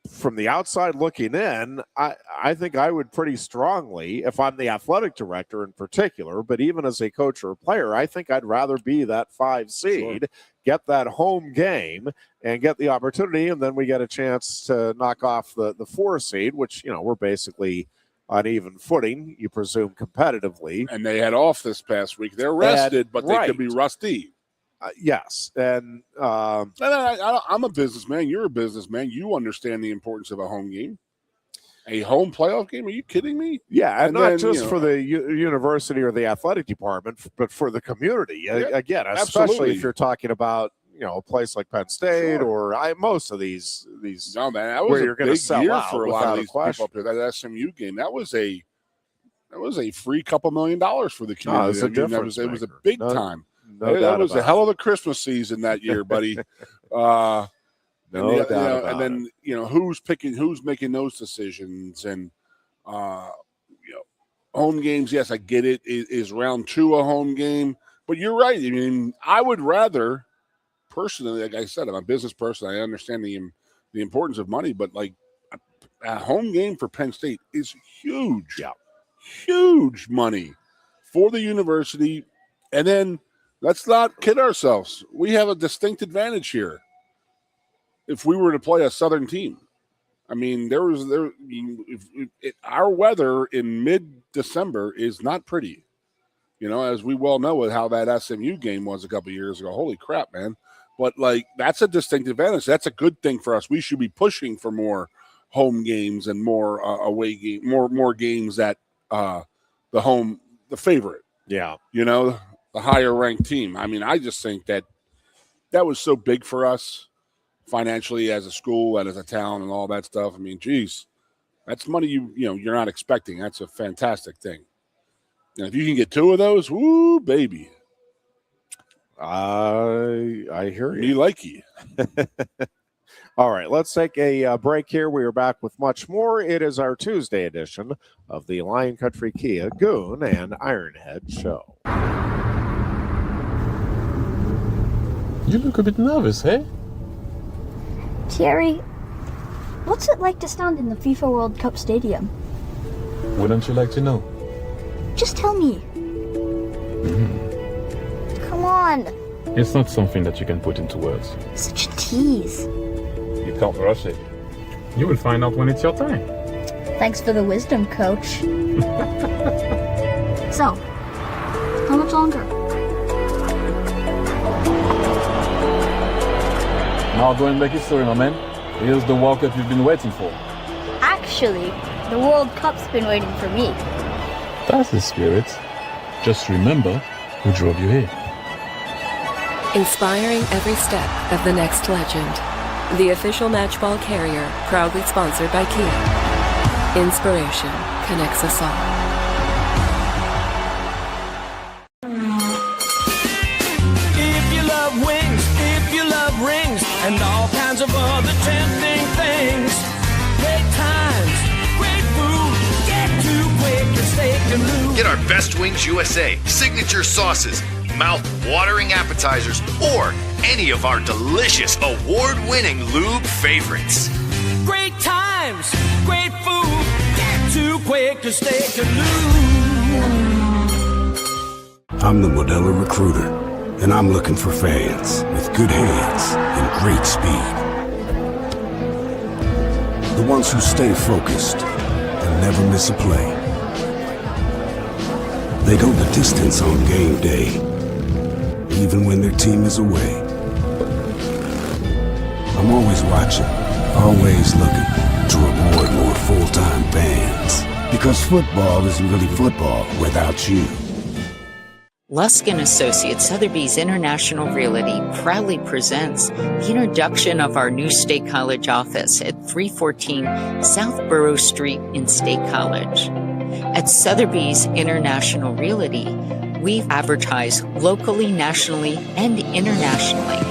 from the outside looking in, I think I would pretty strongly, if I'm the athletic director in particular, but even as a coach or a player, I think I'd rather be that 5 seed, get that home game, and get the opportunity, and then we get a chance to knock off the 4 seed, which, we're basically on even footing, you presume, competitively. And they had off this past week. They're rested, but they could be rusty. Yes. And I'm a businessman. You're a businessman. You understand the importance of a home game. A home playoff game? Are you kidding me? Yeah, and not just for the university or the athletic department, but for the community. Again, especially if you're talking about a place like Penn State or most of these. No, man, that was where a you're going to sell year out for a lot of these people up here. That SMU game, that was a free $2 million for the community. It was a big time. That was a hell of a Christmas season that year, buddy. And then who's making those decisions, and home games. Yes, I get it. Is round 2 a home game? But you're right. I mean, I would rather, personally, like I said, I'm a business person. I understand the importance of money, but like a home game for Penn State is huge. Yeah, huge money for the university. And then let's not kid ourselves. We have a distinct advantage here. If we were to play a Southern team, I mean, our weather in mid-December is not pretty. As we well know with how that SMU game was a couple of years ago. Holy crap, man. But, that's a distinct advantage. That's a good thing for us. We should be pushing for more home games and more away game, more games at the favorite. Yeah. The higher-ranked team. I mean, I just think that was so big for us financially as a school and as a town and all that stuff. I mean, geez, that's money you're not expecting. That's a fantastic thing. And if you can get 2 of those, woo, baby. I hear you. Me like you. All right, let's take a break here. We are back with much more. It is our Tuesday edition of the Lion Country Kia Goon and Ironhead Show. You look a bit nervous, hey? Thierry, what's it like to stand in the FIFA World Cup stadium? Wouldn't you like to know? Just tell me. Come on. It's not something that you can put into words. Such a tease. You can't rush it. You will find out when it's your time. Thanks for the wisdom, Coach. So, how much longer? Now go and make history, my man. Here's the World Cup you've been waiting for. Actually, the World Cup's been waiting for me. That's the spirit. Just remember who drove you here. Inspiring every step of the next legend. The official matchball carrier, proudly sponsored by Kia. Inspiration connects us all. If you love wings, if you love rings, and all kinds of other tempting things, great times, great food, get to Quaker Steak Lube. Get our Best Wings USA signature sauces, mouth-watering appetizers, or any of our delicious award-winning lube favorites. Great times, great food, get to Quaker Steak Lube. I'm the Modelo Recruiter, and I'm looking for fans with good hands and great speed. The ones who stay focused and never miss a play. They go the distance on game day, even when their team is away. I'm always watching, always looking to reward more full-time fans. Because football isn't really football without you. Lusk & Associates Sotheby's International Realty proudly presents the introduction of our new State College office at 314 South Borough Street in State College. At Sotheby's International Realty, we advertise locally, nationally, and internationally,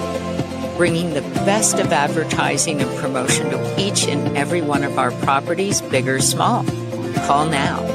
bringing the best of advertising and promotion to each and every one of our properties, big or small. Call now.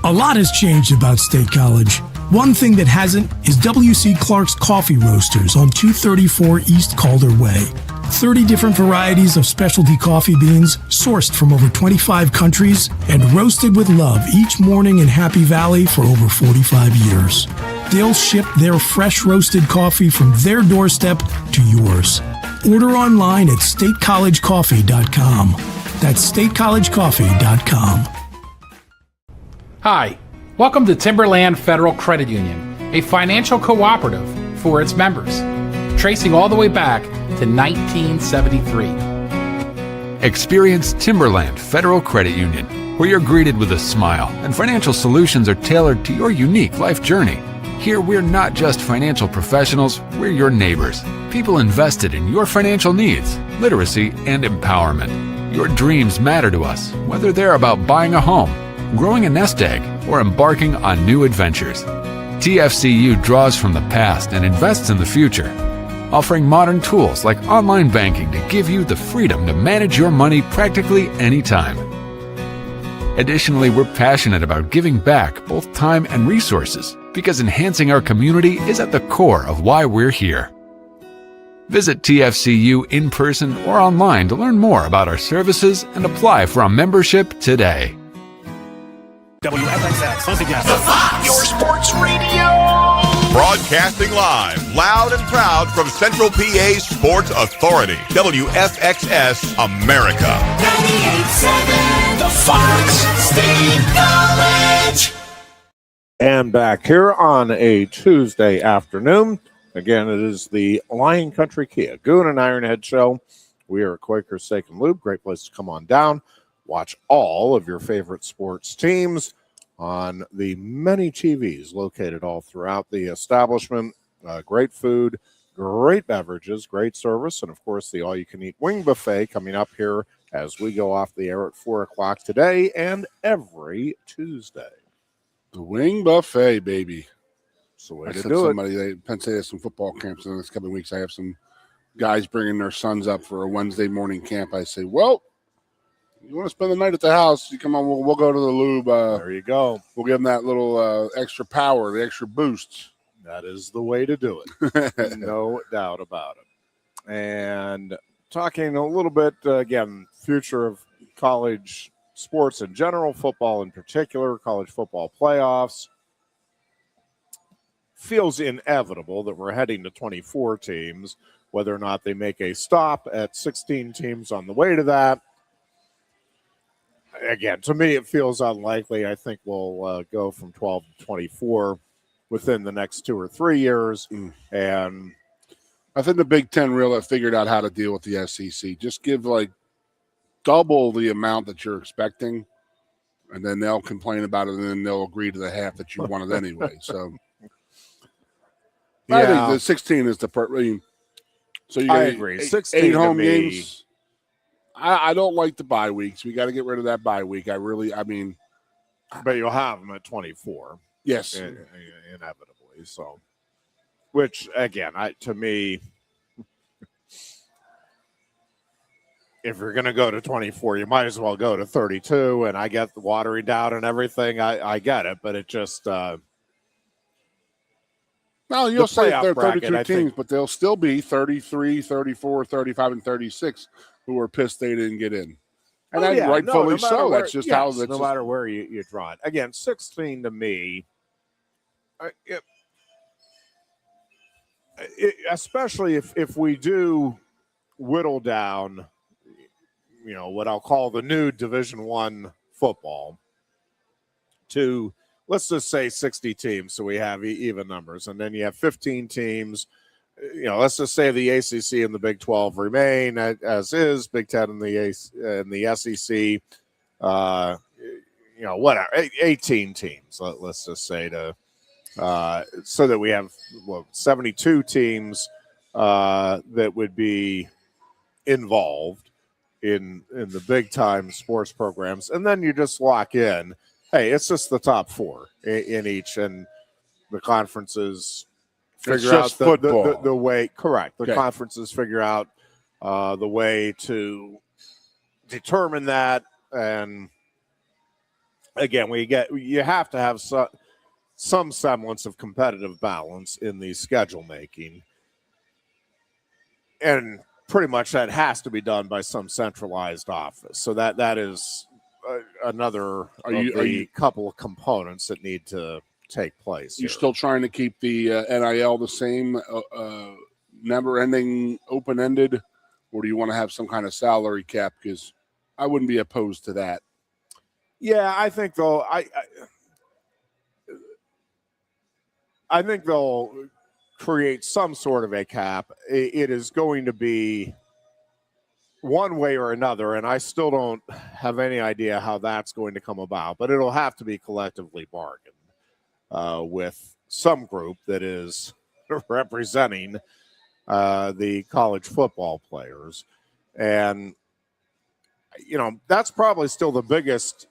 A lot has changed about State College. One thing that hasn't is W.C. Clark's Coffee Roasters on 234 East Calder Way. 30 different varieties of specialty coffee beans sourced from over 25 countries and roasted with love each morning in Happy Valley for over 45 years. They'll ship their fresh roasted coffee from their doorstep to yours. Order online at statecollegecoffee.com. That's statecollegecoffee.com. Hi, welcome to Timberland Federal Credit Union, a financial cooperative for its members, tracing all the way back to 1973. Experience Timberland Federal Credit Union, where you're greeted with a smile and financial solutions are tailored to your unique life journey. Here, we're not just financial professionals, we're your neighbors, people invested in your financial needs, literacy, and empowerment. Your dreams matter to us, whether they're about buying a home, growing a nest egg, or embarking on new adventures. TFCU draws from the past and invests in the future, offering modern tools like online banking to give you the freedom to manage your money practically anytime. Additionally, we're passionate about giving back both time and resources because enhancing our community is at the core of why we're here. Visit TFCU in person or online to learn more about our services and apply for a membership today. WFXX, once again, the Fox, your sports radio. Broadcasting live, loud and proud from Central PA's Sports Authority, WFXS America. 98.7, the Fox, State College. And back here on a Tuesday afternoon. Again, it is the Lion Country Kia Goon and Ironhead show. We are at Quaker Steak Lube. Great place to come on down. Watch all of your favorite sports teams on the many TVs located all throughout the establishment. Great food, great beverages, great service, and, of course, the all-you-can-eat wing buffet coming up here as we go off the air at 4 o'clock today and every Tuesday. The wing buffet, baby. That's the way I to said do somebody, Penn State has some football camps in the next couple of weeks. I have some guys bringing their sons up for a Wednesday morning camp. I say, well, you want to spend the night at the house, you come on, we'll go to the lube. There you go. We'll give them that little extra power, the extra boost. That is the way to do it. No doubt about it. And talking a little bit, again, future of college sports in general, football in particular, college football playoffs. Feels inevitable that we're heading to 24 teams, whether or not they make a stop at 16 teams on the way to that. Again, to me, it feels unlikely. I think we'll go from 12 to 24 within the next 2 or 3 years. And I think the Big Ten really figured out how to deal with the SEC. Just give like double the amount that you're expecting, and then they'll complain about it, and then they'll agree to the half that you wanted anyway. So yeah. I think the 16 is the so you I agree. 16 8 home to me, games. I don't like the bye weeks. We got to get rid of that bye week. I mean, but you'll have them at 24. Yes, inevitably. So, which again, to me, if you're going to go to 24, you might as well go to 32. And I get the watering down and everything. I get it, but it just. No, you'll say they're 33 teams, but they'll still be 33, 34, 35, and 36 who are pissed they didn't get in. And rightfully so. That's just how it's. No matter where you draw it. Again, 16 to me, especially if we do whittle down, what I'll call the new Division I football to, let's just say 60 teams, so we have even numbers. And then you have 15 teams. Let's just say the ACC and the Big 12 remain as is, Big 10 and the SEC, whatever, 18 teams, let's just say, so that we have 72 teams that would be involved in the big time sports programs. And then you just lock in, hey, it's just the top 4 in each, and the conferences figure out the way. Correct. The conferences figure out the way to determine that. And again, you have to have some semblance of competitive balance in the schedule making. And pretty much that has to be done by some centralized office. So that is another couple of components that need to take place. You're still trying to keep the NIL the same, never-ending, open-ended, or do you want to have some kind of salary cap? Because I wouldn't be opposed to that. Yeah, I think they'll create some sort of a cap. It is going to be one way or another, and I still don't have any idea how that's going to come about, but it'll have to be collectively bargained with some group that is representing the college football players. And, that's probably still the biggest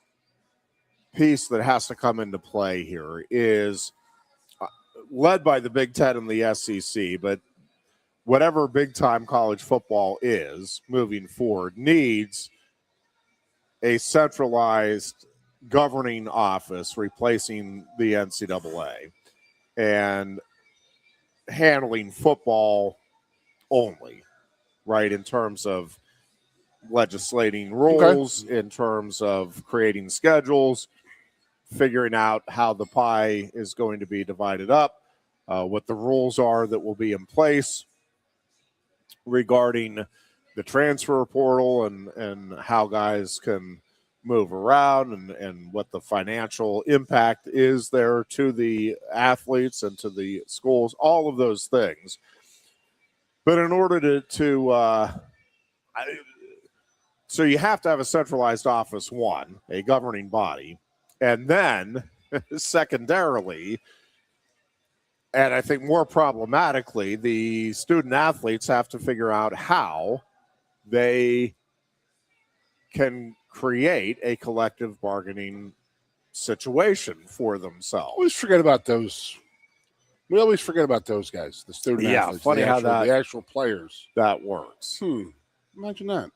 piece that has to come into play here, is led by the Big Ten and the SEC, but whatever big-time college football is moving forward needs a centralized governing office replacing the NCAA and handling football only, right, in terms of legislating rules, in terms of creating schedules, figuring out how the pie is going to be divided up, what the rules are that will be in place regarding the transfer portal and how guys can move around and what the financial impact is there to the athletes and to the schools, all of those things. But in order so you have to have a centralized office, one, a governing body, and then secondarily, and I think more problematically, the student athletes have to figure out how they can create a collective bargaining situation for themselves. We always forget about those guys, the student athletes. Funny how the actual players. That works. Imagine that.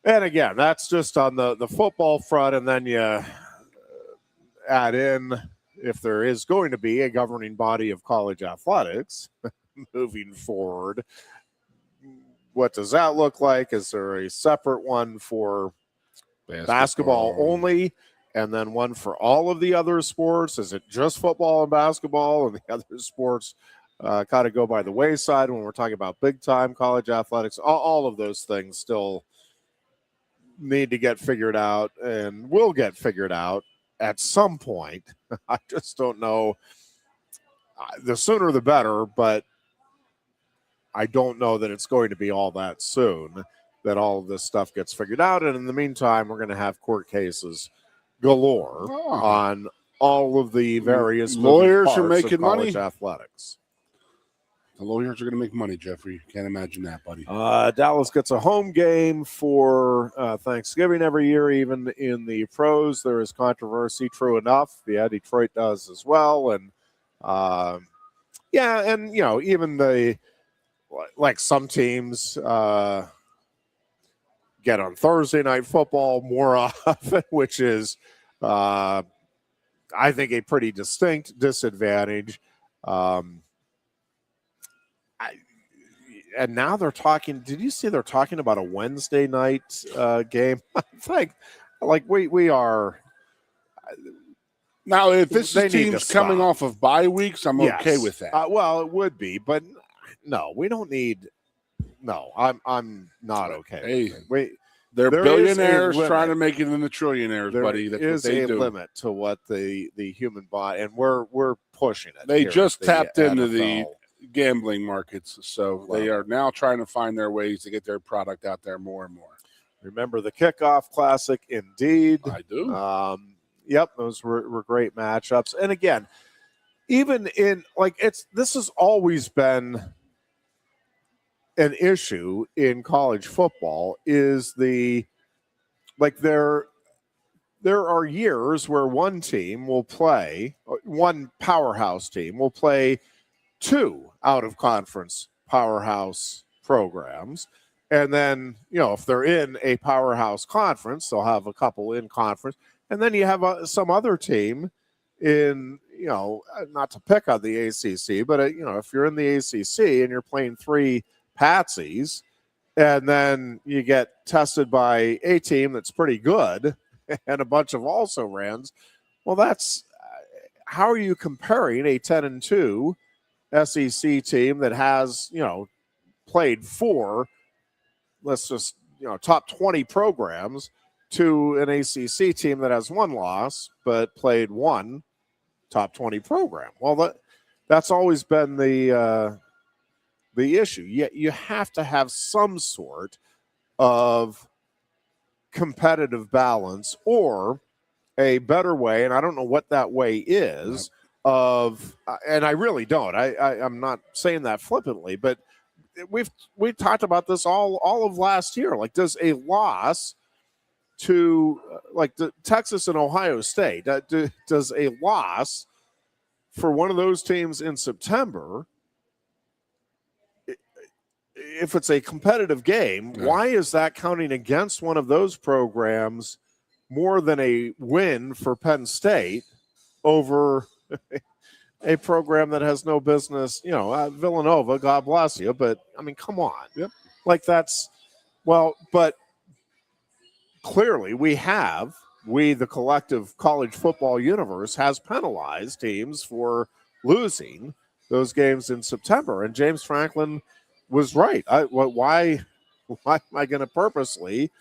And again, that's just on the football front, and then you add in, if there is going to be a governing body of college athletics moving forward, what does that look like? Is there a separate one for basketball only, and then one for all of the other sports? Is it just football and basketball, and the other sports kind of go by the wayside when we're talking about big-time college athletics? All of those things still need to get figured out and will get figured out at some point. I just don't know. The sooner the better, but I don't know that it's going to be all that soon that all of this stuff gets figured out. And in the meantime, we're going to have court cases galore on all of the various lawyers are making money. Athletics. The lawyers are going to make money, Jeffrey. Can't imagine that, buddy. Dallas gets a home game for Thanksgiving every year, even in the pros. There is controversy, true enough. Yeah, Detroit does as well. And, even like some teams get on Thursday Night Football more often, which is, I think, a pretty distinct disadvantage. And now they're talking. Did you see they're talking about a Wednesday night game? we are. Now, if this is teams coming off of bye weeks, I'm okay with that. Well, it would be, but no, we don't need No, I'm not okay. Hey, with it. Wait, they're there billionaires is a limit. trying to make it in the trillionaires, There buddy. That's is what they a do. limit to what the human body, and we're pushing it. They here just at the tapped into the NFL. gambling markets, so they are now trying to find their ways to get their product out there more and more. Remember the Kickoff Classic? Indeed, I do. Yep, those were great matchups. And again, even in this has always been an issue in college football. Is there are years where one powerhouse team will play two out of conference powerhouse programs. And then, if they're in a powerhouse conference, they'll have a couple in conference. And then you have some other team in, not to pick on the ACC, but, if you're in the ACC and you're playing three patsies, and then you get tested by a team that's pretty good and a bunch of also-rans, well, that's how are you comparing a 10-2 SEC team that has, played four, let's just, top 20 programs to an ACC team that has one loss but played one top 20 program? Well, that's always been the issue. You have to have some sort of competitive balance or a better way, and I don't know what that way is, and I really don't. I'm not saying that flippantly, but we've talked about this all of last year. Like, does a loss to the Texas and Ohio State, does a loss for one of those teams in September, if it's a competitive game, why is that counting against one of those programs more than a win for Penn State over a program that has no business, Villanova, God bless you, but I mean, come on. Yep. But clearly the collective college football universe has penalized teams for losing those games in September. And James Franklin was right. Why am I going to purposely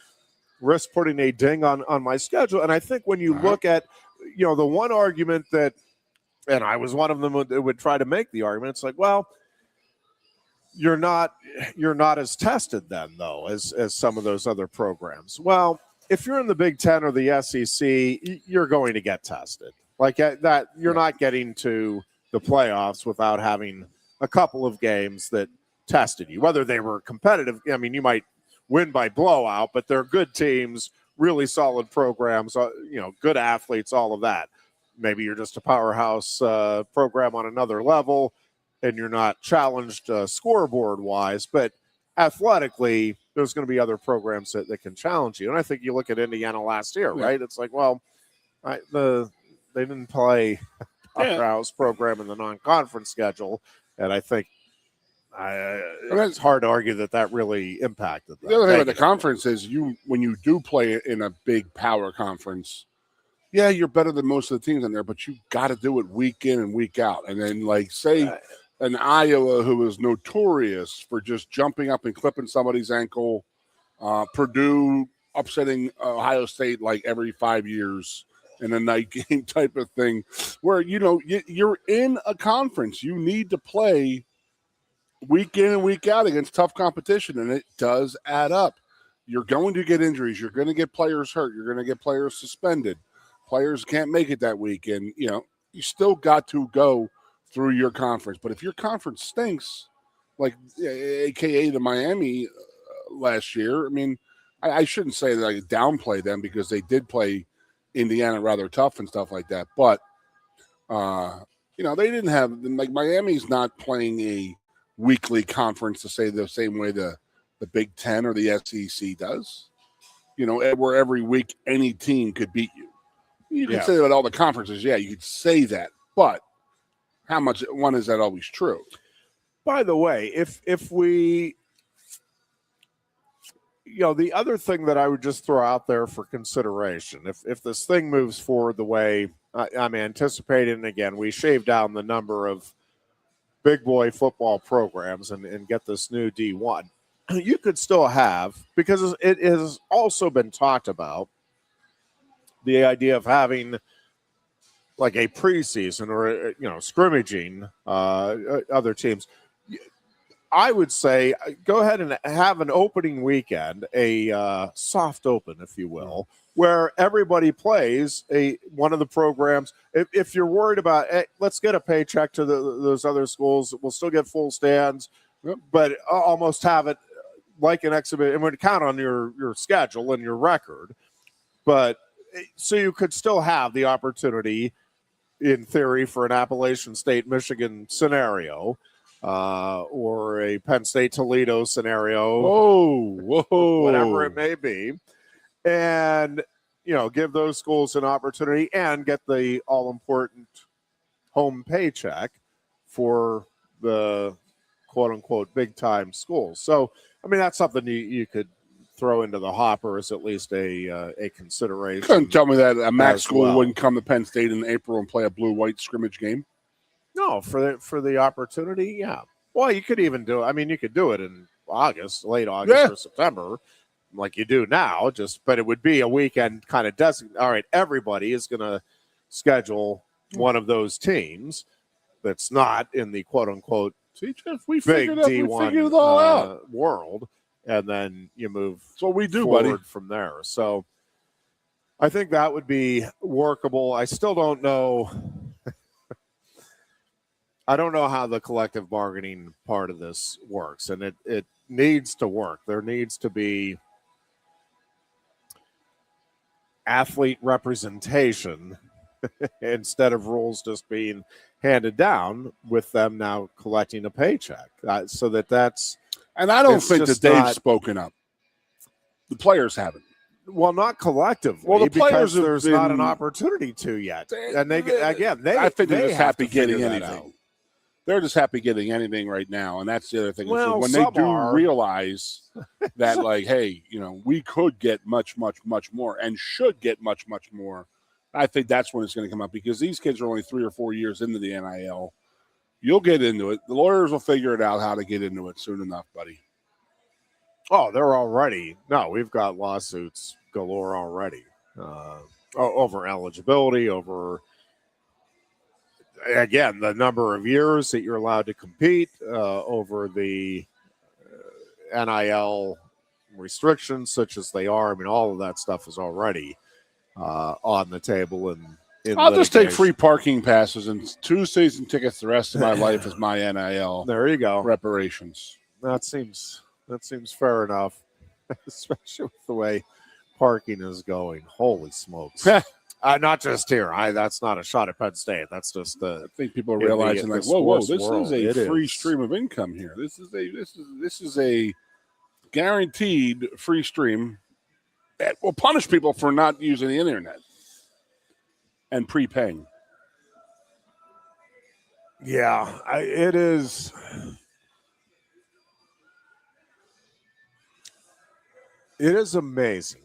risk putting a ding on my schedule? And I think when you look at, the one argument that, and I was one of them that would try to make the argument, it's like, well, you're not as tested then, though, as some of those other programs. Well, if you're in the Big Ten or the SEC, you're going to get tested. Like that, you're not getting to the playoffs without having a couple of games that tested you, whether they were competitive. I mean, you might win by blowout, but they're good teams, really solid programs, good athletes, all of that. Maybe you're just a powerhouse program on another level and you're not challenged scoreboard-wise, but athletically, there's going to be other programs that can challenge you. And I think you look at Indiana last year, right? It's like, well, they didn't play a powerhouse program in the non-conference schedule, and I think it's hard to argue that really impacted them. The other thing about the conference is when you do play in a big power conference, yeah, you're better than most of the teams in there, but you got to do it week in and week out. And then, say, an Iowa who is notorious for just jumping up and clipping somebody's ankle, Purdue upsetting Ohio State every 5 years in a night game type of thing, where, you're in a conference. You need to play week in and week out against tough competition, and it does add up. You're going to get injuries. You're going to get players hurt. You're going to get players suspended. Players can't make it that week, and, you still got to go through your conference. But if your conference stinks, a.k.a. the Miami last year, I mean, I shouldn't say that I downplay them because they did play Indiana rather tough and stuff like that. But, they didn't have – Miami's not playing a weekly conference to say the same way the Big Ten or the SEC does, where every week any team could beat you. You can say that about all the conferences. Yeah, you could say that. But how much – one, is that always true? By the way, if we the other thing that I would just throw out there for consideration, if this thing moves forward the way I'm anticipating, and again, we shave down the number of big boy football programs and get this new D1. you could still have, because it has also been talked about, the idea of having like a preseason or scrimmaging other teams. I would say go ahead and have an opening weekend, a soft open, if you will, where everybody plays one of the programs. If you're worried about, hey, let's get a paycheck to those other schools, we'll still get full stands, but almost have it like an exhibition, and would count on your schedule and your record. But so you could still have the opportunity, in theory, for an Appalachian State Michigan scenario. Or a Penn State Toledo scenario. Whoa. Whatever it may be. And, give those schools an opportunity and get the all-important home paycheck for the quote-unquote big-time schools. So, that's something you could throw into the hopper as at least a consideration. You couldn't tell me that a MAC school wouldn't come to Penn State in April and play a blue-white scrimmage game? No, for the opportunity, yeah. Well, you could even do it. You could do it in August, late August or September, like you do now. But it would be a weekend kind of designated. All right, everybody is going to schedule one of those teams that's not in the quote unquote big D1 it all out. World, and then you move. That's what we do, forward buddy. From there. So I think that would be workable. I still don't know. I don't know how the collective bargaining part of this works, and it needs to work. There needs to be athlete representation instead of rules just being handed down with them now collecting a paycheck. So that's – And I don't think that they've spoken up. The players haven't. Well, not collectively. Well, the players there's not an opportunity to yet. And I think they're just happy getting anything. Out. They're just happy getting anything right now, and that's the other thing. Well, when they do realize that, like, hey, we could get much, much, much more and should get much, much more, I think that's when it's going to come up, because these kids are only 3 or 4 years into the NIL. You'll get into it. The lawyers will figure it out how to get into it soon enough, buddy. Oh, they're already. No, we've got lawsuits galore already over eligibility, over, again, the number of years that you're allowed to compete, over the NIL restrictions, such as they are. All of that stuff is already on the table. And I'll just take free parking passes and 2 season tickets the rest of my life as my NIL. There you go. Reparations. That seems fair enough, especially with the way parking is going. Holy smokes. Not just here. That's not a shot at Penn State. That's just I think people are realizing, like, whoa, this is a free stream of income here. This is a guaranteed free stream that will punish people for not using the internet and prepaying. Yeah, it is. It is amazing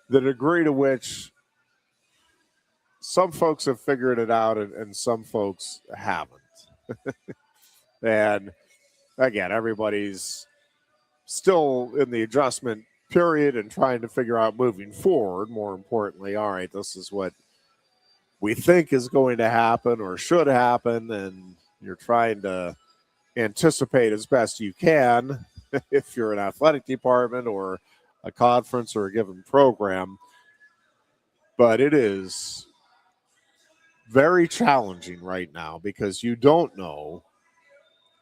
the degree to which some folks have figured it out and some folks haven't. And again, everybody's still in the adjustment period and trying to figure out moving forward. More importantly, all right, this is what we think is going to happen or should happen, and you're trying to anticipate as best you can if you're an athletic department or a conference or a given program. But it is very challenging right now because you don't know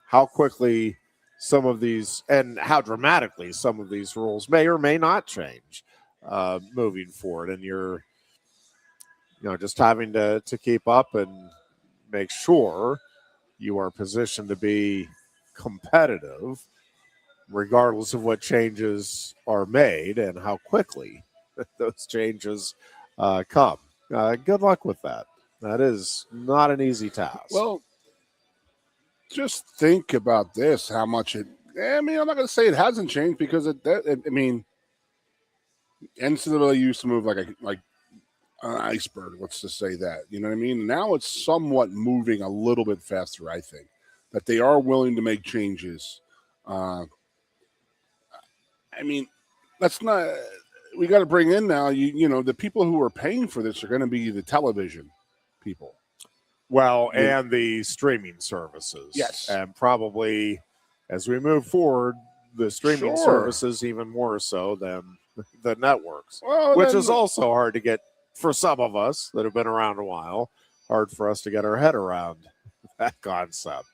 how quickly some of these and how dramatically some of these rules may or may not change moving forward. And you're just having to keep up and make sure you are positioned to be competitive regardless of what changes are made and how quickly those changes come. Good luck with that. That is not an easy task. Well, just think about this, how much it – I'm not going to say it hasn't changed because, NCAA used to move like an iceberg, let's just say that. You know what I mean? Now it's somewhat moving a little bit faster, I think, that they are willing to make changes I mean, that's not. We got to bring in now. You know, the people who are paying for this are going to be the television people. Well, and the streaming services. Yes. And probably as we move forward, the streaming services even more so than the networks, which is also hard to get for some of us that have been around a while. Hard for us to get our head around that concept.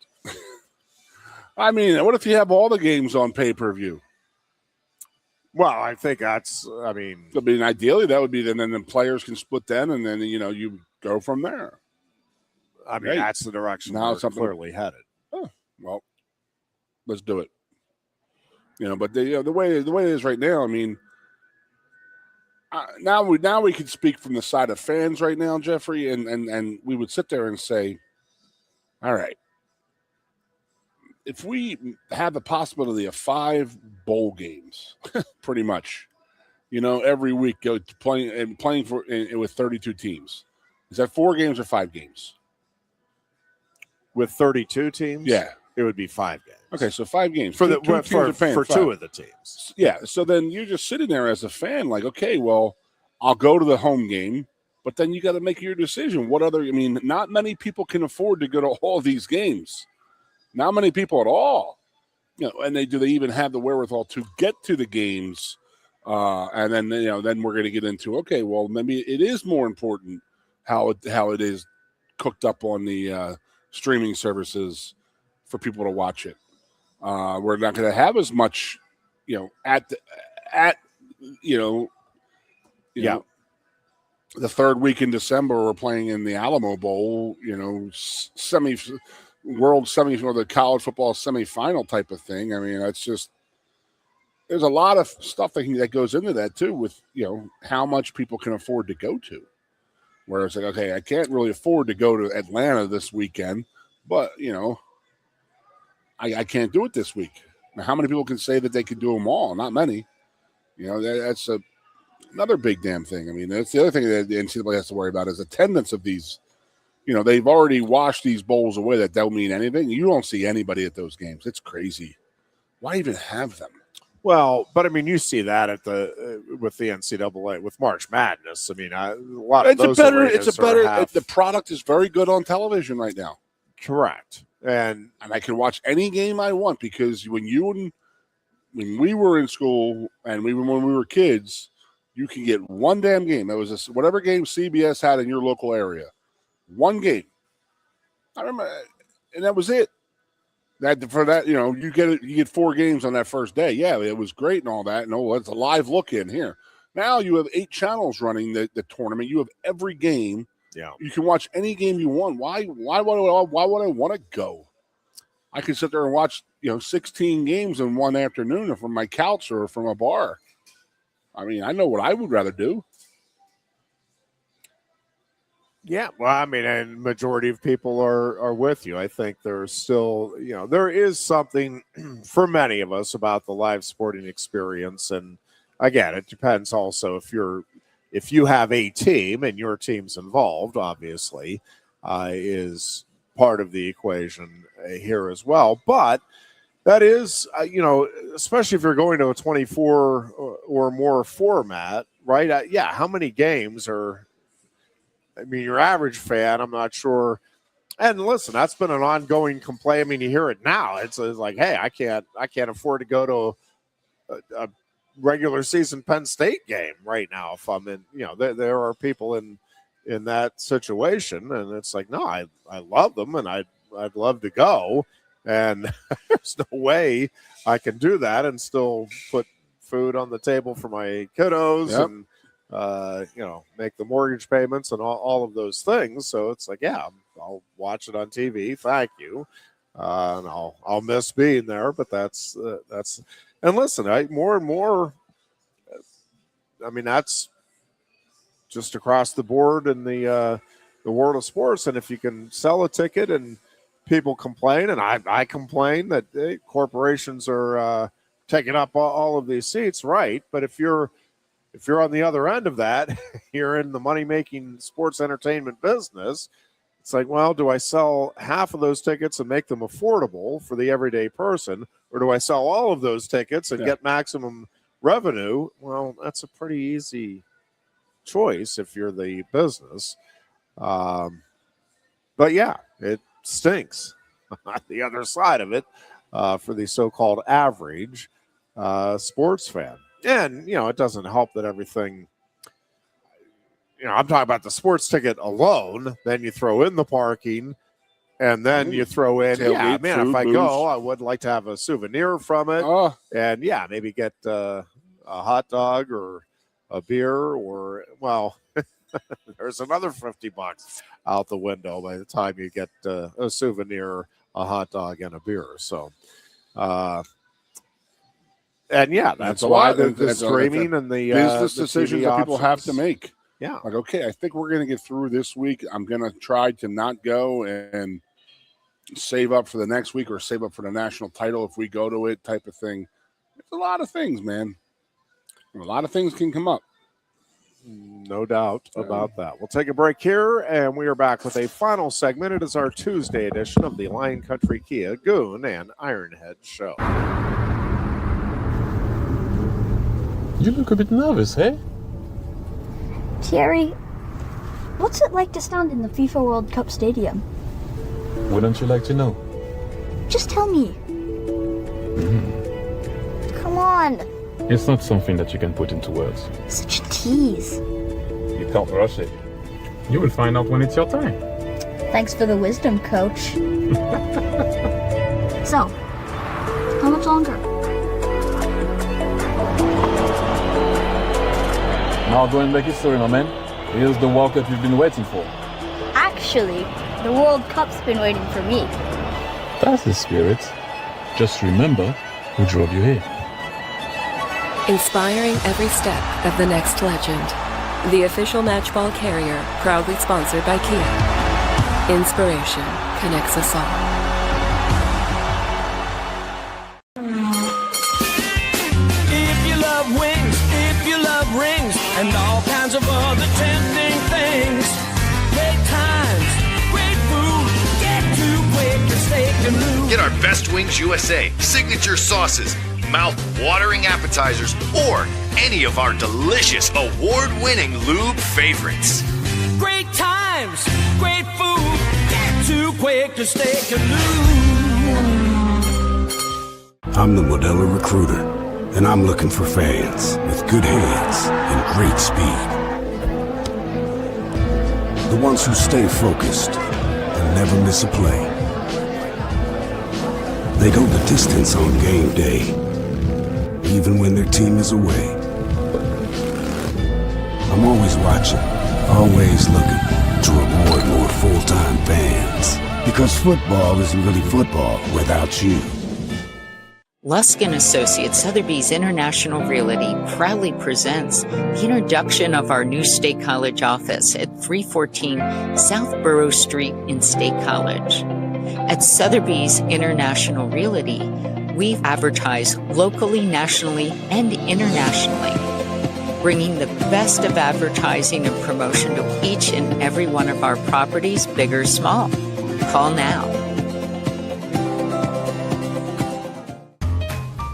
I mean, what if you have all the games on pay-per-view? Well, I think that's, I mean, ideally that would be then the players can split them, and then, you know, you go from there. I mean, that's the direction now we're clearly headed. Oh, well, let's do it. You know, but the way it is right now, I mean, now we can speak from the side of fans right now, Jeffrey, and we would sit there and say, all right, if we have the possibility of 5 bowl games, pretty much, you know, every week playing for with 32 teams, is that 4 games or 5 games? With 32 teams, yeah, it would be 5 games. Okay, so 5 games for for 2 of the teams. Yeah, so then you're just sitting there as a fan, like, okay, well, I'll go to the home game, but then you got to make your decision. I mean, not many people can afford to go to all these games. Not many people at all, you know, and they even have the wherewithal to get to the games, and then, you know, then we're going to get into, okay, well, maybe it is more important how it is cooked up on the streaming services for people to watch it. We're not going to have as much, you know, the third week in December, we're playing in the Alamo Bowl, you know, World semi or the college football semifinal type of thing. I mean, that's just, there's a lot of stuff that goes into that too, with, you know, how much people can afford to go to. Where it's like, okay, I can't really afford to go to Atlanta this weekend, but, you know, I can't do it this week. Now, how many people can say that they can do them all? Not many. You know, that's another big damn thing. I mean, that's the other thing that the NCAA has to worry about is attendance of these. You know, they've already washed these bowls away that don't mean anything. You don't see anybody at those games. It's crazy. Why even have them? Well, but I mean, you see that at with the NCAA with March Madness. I mean, a lot of those. The product is very good on television right now. Correct, and I can watch any game I want, because when we were in school and when we were kids, you can get one damn game. It was whatever game CBS had in your local area. One game. I remember, and that was it. For that, you know, you get 4 games on that first day. Yeah, it was great and all that. And it's a live look in here. Now you have 8 channels running the tournament. You have every game. Yeah, you can watch any game you want. Why would I want to go? I could sit there and watch, you know, 16 games in one afternoon from my couch or from a bar. I mean, I know what I would rather do. Yeah, well, I mean, and majority of people are with you. I think there's still, you know, there is something for many of us about the live sporting experience. And again, it depends also if you have a team and your team's involved, obviously, is part of the equation here as well. But that is, you know, especially if you're going to a 24 or more format, right? Yeah, how many games are? I mean, your average fan, I'm not sure. And listen, that's been an ongoing complaint. I mean, you hear it now. It's like, hey, I can't afford to go to a regular season Penn State game right now. If I'm in, you know, there are people in that situation, and it's like, no, I love them, and I'd love to go, and there's no way I can do that and still put food on the table for my kiddos. Yep. And you know, make the mortgage payments and all of those things. So it's like, yeah, I'll watch it on TV. Thank you. And I'll miss being there, but that's, and listen, more and more, I mean, that's just across the board in the world of sports. And if you can sell a ticket and people complain, and I complain that corporations are taking up all of these seats, right? But if you're on the other end of that, you're in the money-making sports entertainment business. It's like, well, do I sell half of those tickets and make them affordable for the everyday person, or do I sell all of those tickets and get maximum revenue? Well, that's a pretty easy choice if you're the business. But yeah, it stinks on the other side of it for the so-called average sports fan. And, it doesn't help that everything, I'm talking about the sports ticket alone. Then you throw in the parking, and then you throw in, tailgate, if I food, go, booze. I would like to have a souvenir from it. And maybe get a hot dog or a beer or, there's another $50 out the window by the time you get a souvenir, a hot dog, and a beer. So, that's why the streaming and the business the decisions TV that people have to options. make. Yeah. Like, okay, I think we're going to get through this week. I'm going to try to not go and save up for the next week or save up for the national title if we go to it, type of thing. It's a lot of things, man. A lot of things can come up. No doubt about that. We'll take a break here, and we are back with a final segment. It is our Tuesday edition of the Lion Country Kia Goon and Ironhead Show. You look a bit nervous, hey? Terry, what's it like to stand in the FIFA World Cup stadium? Wouldn't you like to know? Just tell me. Come on. It's not something that you can put into words. Such a tease. You can't rush it. You will find out when it's your time. Thanks for the wisdom, coach. So, how much longer? Now go and make history, my man. Here's the World Cup you've been waiting for. Actually, the World Cup's been waiting for me. That's the spirit. Just remember who drove you here. Inspiring every step of the next legend. The official matchball carrier, proudly sponsored by Kia. Inspiration connects us all. If you love wings, if you love rings, and all kinds of other tempting things, great times, great food, get to Quaker Steak Lube. Get our Best Wings USA, signature sauces, mouth-watering appetizers, or any of our delicious award-winning lube favorites. Great times, great food, get to Quaker Steak Lube. I'm the Modelo Recruiter, and I'm looking for fans with good hands and great speed. The ones who stay focused and never miss a play. They go the distance on game day, even when their team is away. I'm always watching, always looking to reward more full-time fans. Because football isn't really football without you. Lusk & Associates Sotheby's International Realty proudly presents the introduction of our new State College office at 314 South Borough Street in State College. At Sotheby's International Realty, we advertise locally, nationally, and internationally, bringing the best of advertising and promotion to each and every one of our properties, big or small. Call now.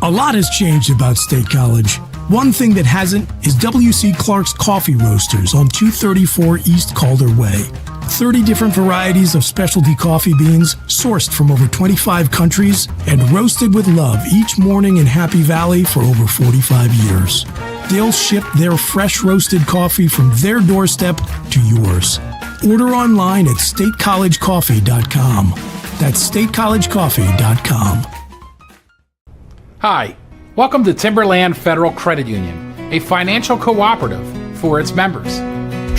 A lot has changed about State College. One thing that hasn't is W.C. Clark's Coffee Roasters on 234 East Calder Way. 30 different varieties of specialty coffee beans sourced from over 25 countries and roasted with love each morning in Happy Valley for over 45 years. They'll ship their fresh roasted coffee from their doorstep to yours. Order online at statecollegecoffee.com. That's statecollegecoffee.com. Hi, welcome to Timberland Federal Credit Union, a financial cooperative for its members,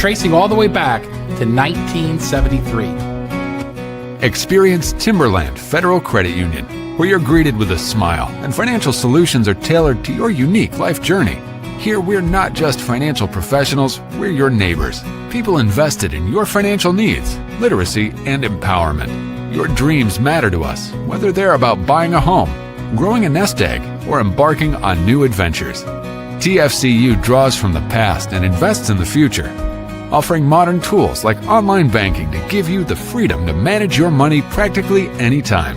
tracing all the way back to 1973. Experience Timberland Federal Credit Union, where you're greeted with a smile and financial solutions are tailored to your unique life journey. Here, we're not just financial professionals, we're your neighbors, people invested in your financial needs, literacy, and empowerment. Your dreams matter to us, whether they're about buying a home, growing a nest egg, or embarking on new adventures. TFCU draws from the past and invests in the future, offering modern tools like online banking to give you the freedom to manage your money practically anytime.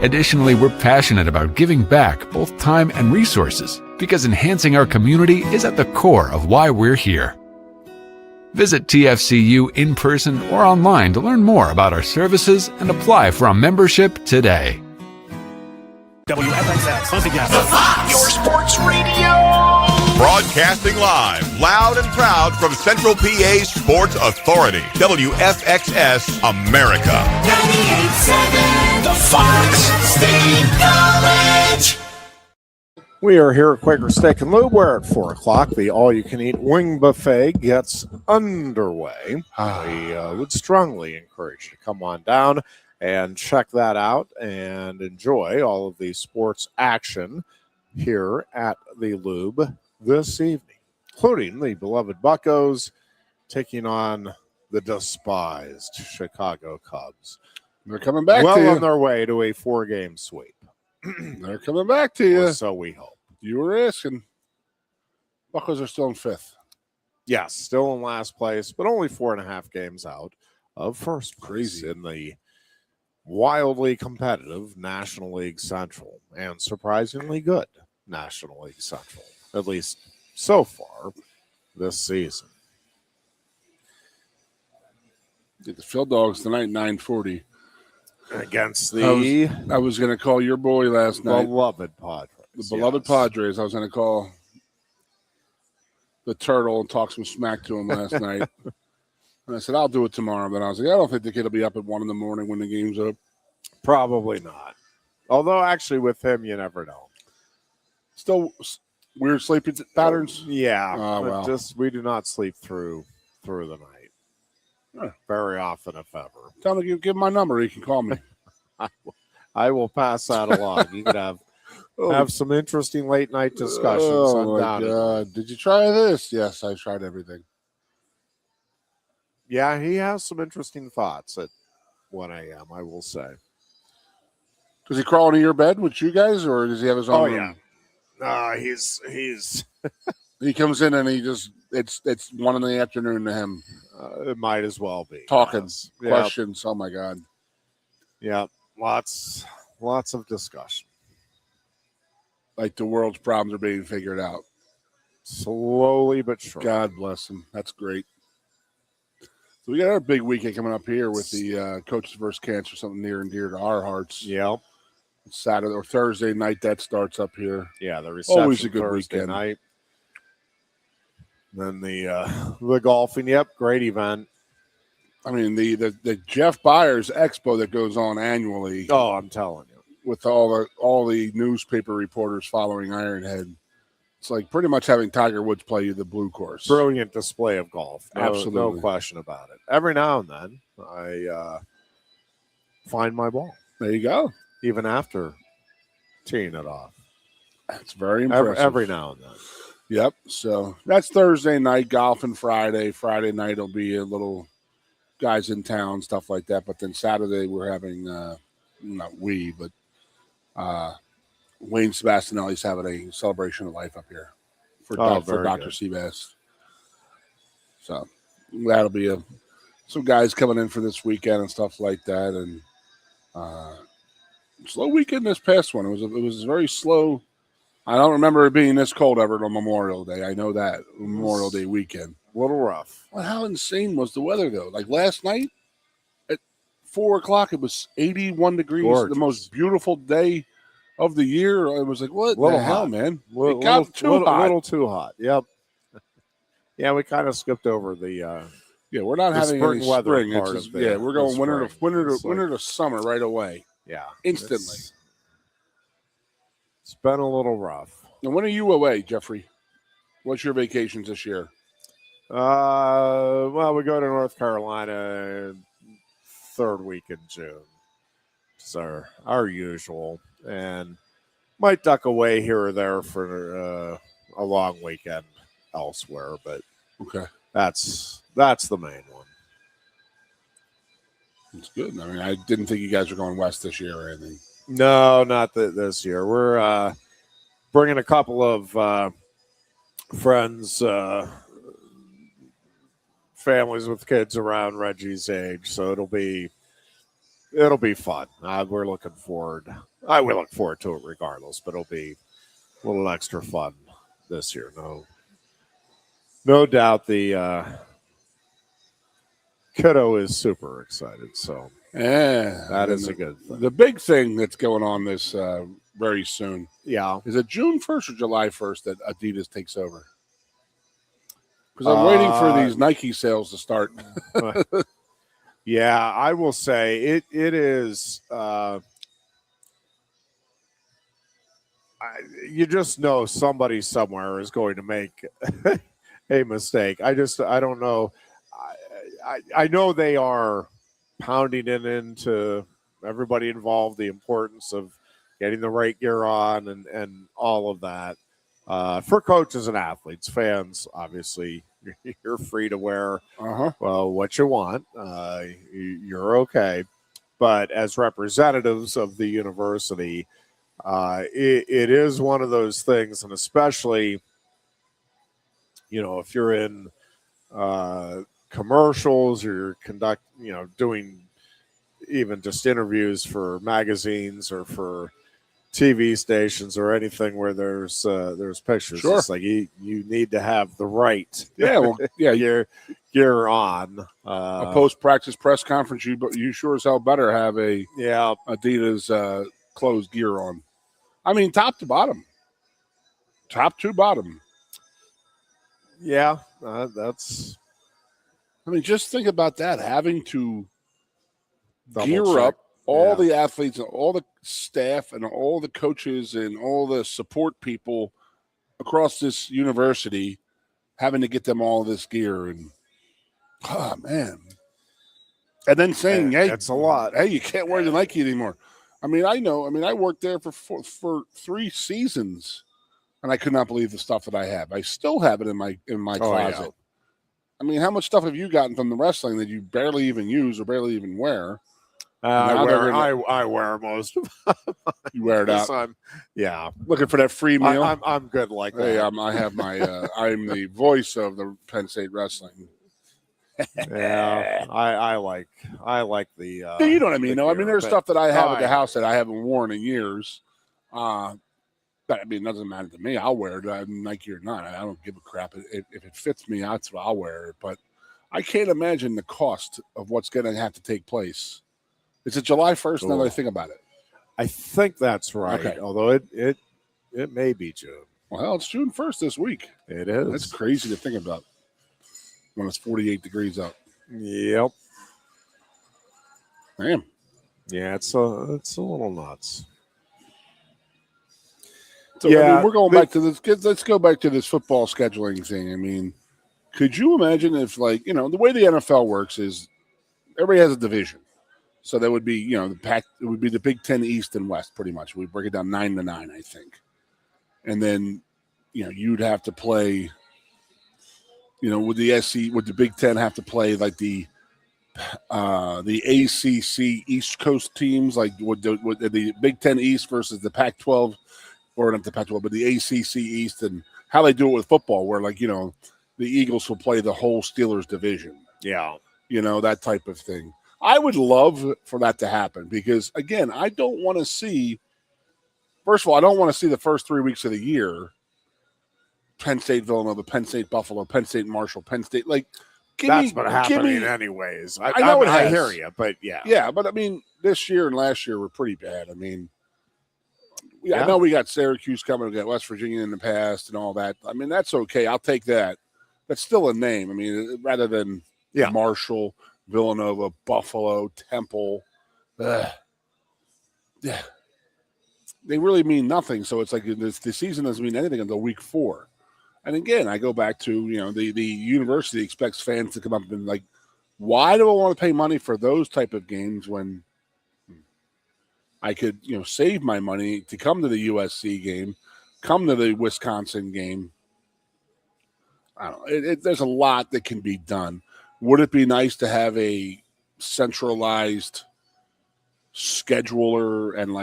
Additionally, we're passionate about giving back both time and resources because enhancing our community is at the core of why we're here. Visit TFCU in person or online to learn more about our services and apply for a membership today. WFXX, once again, the Fox, your sports radio. Broadcasting live, loud and proud from Central PA's Sports Authority, WFXS America. 98.7, the Fox State College. We are here at Quaker Steak and Lube, where at 4 o'clock the all-you-can-eat wing buffet gets underway. We would strongly encourage you to come on down and check that out and enjoy all of the sports action here at the Lube this evening, including the beloved Buccos taking on the despised Chicago Cubs. They're coming back well to you. On their way to a 4-game sweep. They're coming back to you. Or so we hope. You were asking. Buccos are still in 5th. Yes, still in last place, but only 4.5 games out of first place in the wildly competitive National League Central and surprisingly good National League Central, at least so far this season. Get the Phil Dogs tonight, 9:40. Against the I was going to call your boy last night. Beloved Padres. The beloved Padres. I was going to call the Turtle and talk some smack to him last night. And I said, I'll do it tomorrow. But I was like, I don't think the kid will be up at 1 in the morning when the game's up. Probably not. Although, actually, with him, you never know. Still weird sleeping patterns? Yeah. Well. Just we do not sleep through the night. Very often, if ever. Tell him to give him my number. He can call me. I will pass that along. You could have some interesting late night discussions. Oh, my God. Did you try this? Yes, I tried everything. Yeah, he has some interesting thoughts at 1 a.m., I will say. Does he crawl into your bed with you guys, or does he have his own room? Yeah. He's he comes in and he just it's 1 in the afternoon to him. It might as well be. Talking, yes. questions. Yep. Oh, my God. Yeah, lots of discussion. Like the world's problems are being figured out. Slowly but surely. God bless him. That's great. So we got our big weekend coming up here with the Coaches vs. Cancer, something near and dear to our hearts. Yep. Saturday or Thursday night that starts up here. Yeah, the reception always a good Thursday weekend. Night. Then the golfing. Yep, great event. I mean the Jeff Byers Expo that goes on annually. Oh, I'm telling you, with all the newspaper reporters following Ironhead, it's like pretty much having Tiger Woods play you the blue course. Brilliant display of golf. Absolutely, no question about it. Every now and then, I find my ball. There you go. Even after teeing it off. That's very impressive. Every now and then. Yep. So that's Thursday night, golfing Friday. Friday night will be a little guys in town, stuff like that. But then Saturday we're having, not we, but Wayne Sebastianelli's having a celebration of life up here for Dr. Seabass. So that'll be some guys coming in for this weekend and stuff like that. And slow weekend this past one. It was very slow. I don't remember it being this cold ever on Memorial Day. I know that Memorial Day weekend. A little rough. Well, how insane was the weather though? Like last night at 4 o'clock, it was 81 degrees. Gorgeous. The most beautiful day of the year. I was like, what the hell, man? It got too hot. A little too hot. Yep. Yeah, we kind of skipped over the. Yeah, we're not having spring any weather spring. part It's of just, yeah, we're going winter to summer right away. Yeah, instantly. It's been a little rough. And when are you away, Jeffrey? What's your vacations this year? Well, we go to North Carolina third week in June. It's our usual, and might duck away here or there for a long weekend elsewhere, but okay, that's the main one. It's good. I mean, I didn't think you guys were going west this year or anything. No, not this year. We're bringing a couple of friends, families with kids around Reggie's age, so it'll be it'll be fun. We're looking forward. I will look forward to it regardless, but it'll be a little extra fun this year. No doubt the kiddo is super excited. So yeah, that is a good thing. The big thing that's going on this very soon. Yeah. Is it June 1st or July 1st that Adidas takes over? Because I'm waiting for these Nike sales to start. Yeah, I will say it is. You just know somebody somewhere is going to make a mistake. I don't know. I know they are pounding it into everybody involved, the importance of getting the right gear on and all of that. For coaches and athletes, fans, obviously, you're free to wear well what you want. You're okay. But as representatives of the university, it is one of those things, and especially, if you're in commercials or you're doing even just interviews for magazines or for TV stations or anything where there's pictures. Sure. It's like you need to have the right gear on. A post-practice press conference, you sure as hell better have a Adidas closed gear on. I mean, top to bottom. Top to bottom. Yeah, that's... I mean, just think about that, having to gear check. up all the athletes and all the staff and all the coaches and all the support people across this university, having to get them all this gear. And, oh, man. And then saying, hey, that's a lot. Hey, you can't wear the Nike anymore. I mean, I worked there for 3 seasons, and I could not believe the stuff that I have. I still have it in my closet. Yeah. I mean, how much stuff have you gotten from the wrestling that you barely even use or barely even wear? I wear most of them. You wear it out. Yeah. Looking for that free meal. I'm good like that. Hey, I have my. I'm the voice of the Penn State Wrestling. Yeah, I like the. You know what I mean? No, I mean there's stuff that I have at the house that I haven't worn in years. But I mean, it doesn't matter to me. I'll wear it, Nike or not. I don't give a crap. If it fits me, that's what I'll wear it. But I can't imagine the cost of what's going to have to take place. Is it July 1st? Now that I think about it, I think that's right. Okay. Although it may be June. Well, it's June 1st this week. It is. That's crazy to think about when it's 48 degrees out. Yep. Damn. Yeah, it's a little nuts. So, yeah, I mean, we're going back to this. Let's go back to this football scheduling thing. I mean, could you imagine if, the way the NFL works is everybody has a division. So that would be, the Pac. It would be the Big Ten East and West, pretty much. We break it down 9-9, I think, and then, you'd have to play. Would the SC, would the Big Ten have to play like the ACC East Coast teams, like would the Big Ten East versus the Pac-12, or not the Pac-12, but the ACC East, and how they do it with football, where the Eagles will play the whole Steelers division. Yeah, that type of thing. I would love for that to happen because, again, I don't want to see. First of all, I don't want to see the first 3 weeks of the year. Penn State, Villanova, Penn State, Buffalo, Penn State, Marshall, Penn State. That's what happening anyways. I know I hear you, but yeah. Yeah, but I mean, this year and last year were pretty bad. I mean, I know we got Syracuse coming, we got West Virginia in the past and all that. I mean, that's okay. I'll take that. That's still a name. I mean, rather than Marshall, Villanova, Buffalo, Temple. Yeah. They really mean nothing. So it's like the season doesn't mean anything until week 4. And again, I go back to, the university expects fans to come up and why do I want to pay money for those type of games when I could, save my money to come to the USC game, come to the Wisconsin game? I don't know. There's a lot that can be done. Would it be nice to have a centralized scheduler and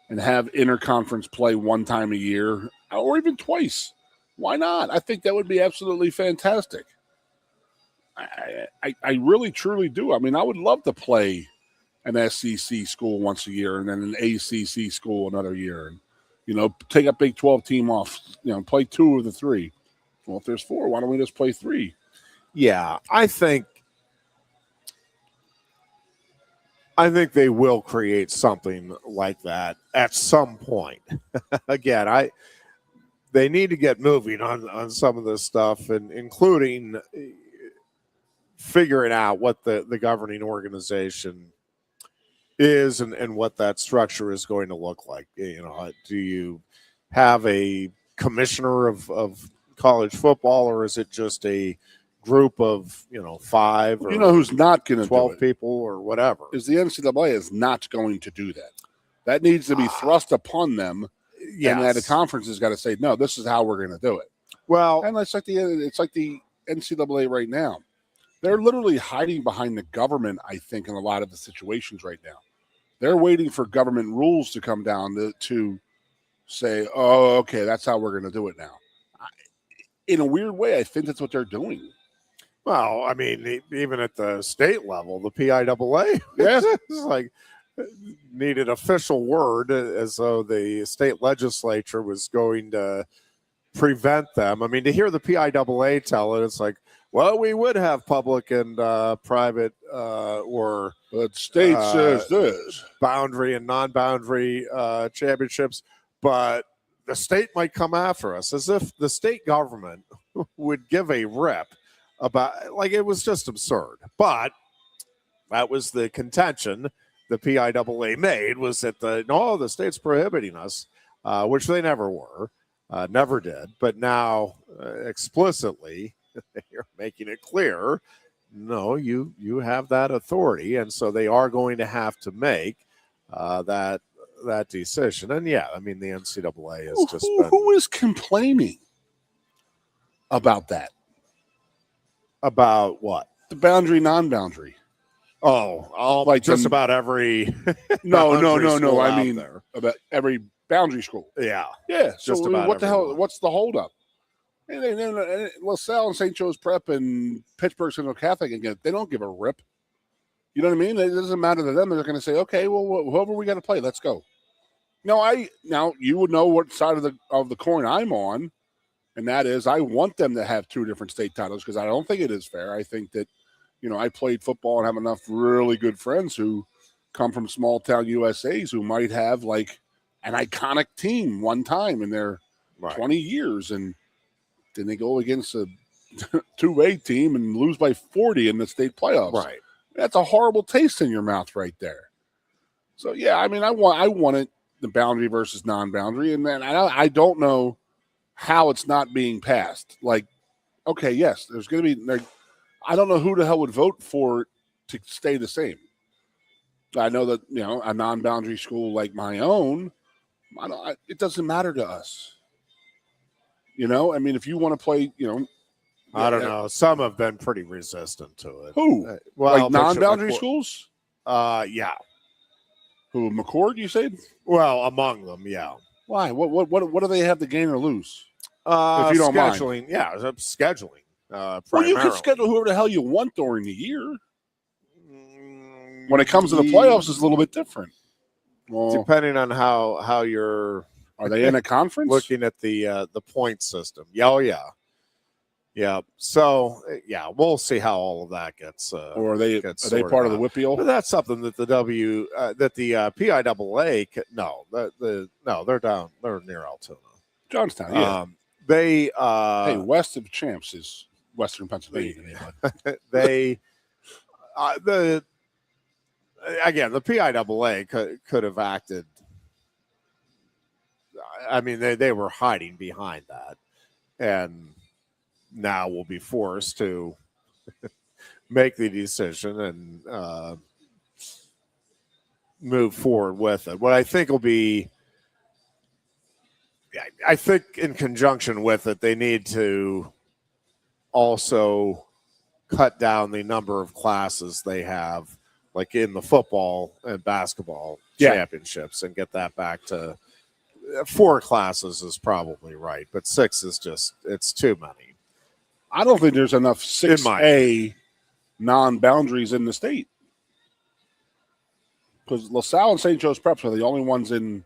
and have interconference play one time a year or even twice? Why not? I think that would be absolutely fantastic. I really, truly do. I mean, I would love to play an SEC school once a year and then an ACC school another year, and take a Big 12 team off, play 2 of the 3. Well, if there's 4, why don't we just play 3? Yeah, I think they will create something like that at some point. Again, they need to get moving on some of this stuff, and including figuring out what the governing organization is and what that structure is going to look like. Do you have a commissioner of college football, or is it just a group of 5 or who's not going to 12 people or whatever? Is the NCAA is not going to do that. That needs to be thrust upon them. Yes. And that the conference has got to say, no, this is how we're going to do it. Well, and it's like the NCAA right now. They're literally hiding behind the government, I think, in a lot of the situations right now. They're waiting for government rules to come down to say, oh, okay, that's how we're going to do it now. In a weird way, I think that's what they're doing. Well, I mean, even at the state level, the PIAA needed official word, as though the state legislature was going to prevent them. I mean, to hear the PIAA tell it, it's like, well, we would have public and private or but state says this boundary and non-boundary championships, but the state might come after us, as if the state government would give a rip about, it was just absurd. But that was the contention the PIAA made, was that the state's prohibiting us, which they never were, never did. But now explicitly you're making it clear, no, you have that authority. And so they are going to have to make that decision. And yeah, I mean, the NCAA has just been... Who is complaining about that? About what? The boundary, non-boundary. Oh, like just about every... No. I mean, about every boundary school. Yeah. Yeah. Just so about what the hell? everyone. What's the holdup? And LaSalle and St. Joe's Prep and Pittsburgh Central Catholic, again, they don't give a rip. You know what I mean? It doesn't matter to them. They're going to say, okay, well, whoever we got to play, let's go. Now you would know what side of the coin I'm on, and that is I want them to have 2 different state titles, because I don't think it is fair. I think that, I played football and have enough really good friends who come from small town USAs who might have like an iconic team one time in their 20 years, and then they go against a 2A team and lose by 40 in the state playoffs. Right. That's a horrible taste in your mouth right there. So yeah, I mean, I wanted the boundary versus non-boundary, and then I don't know how it's not being passed. Like, okay, yes, there's going to be. I don't know who the hell would vote for it to stay the same. I know that a non-boundary school like my own, it doesn't matter to us. I mean, if you want to play, I don't know. Some have been pretty resistant to it. Who? Like non-boundary schools? Yeah. Who? McCord? You said? Well, among them, yeah. Why? What do they have to gain or lose? If you don't scheduling, mind. Yeah, scheduling. Well, you can schedule whoever the hell you want during the year. When it comes to the playoffs, it's a little bit different. Well, depending on how you're. Are they in a conference? Looking at the point system. Yeah. So we'll see how all of that gets. Or are they part of the WPIAL? But that's something that the PIAA. No, they're down. They're near Altoona, Johnstown. Yeah. They west of Champs is Western Pennsylvania. The PIAA could have acted. I mean, they were hiding behind that, and now will be forced to make the decision and move forward with it. What I think will be, I think in conjunction with it, they need to also cut down the number of classes they have, like in the football and basketball championships, and get that back to 4 classes is probably right, but 6 is it's too many. I don't think there's enough 6A non-boundaries in the state. because LaSalle and St. Joe's Preps are the only ones in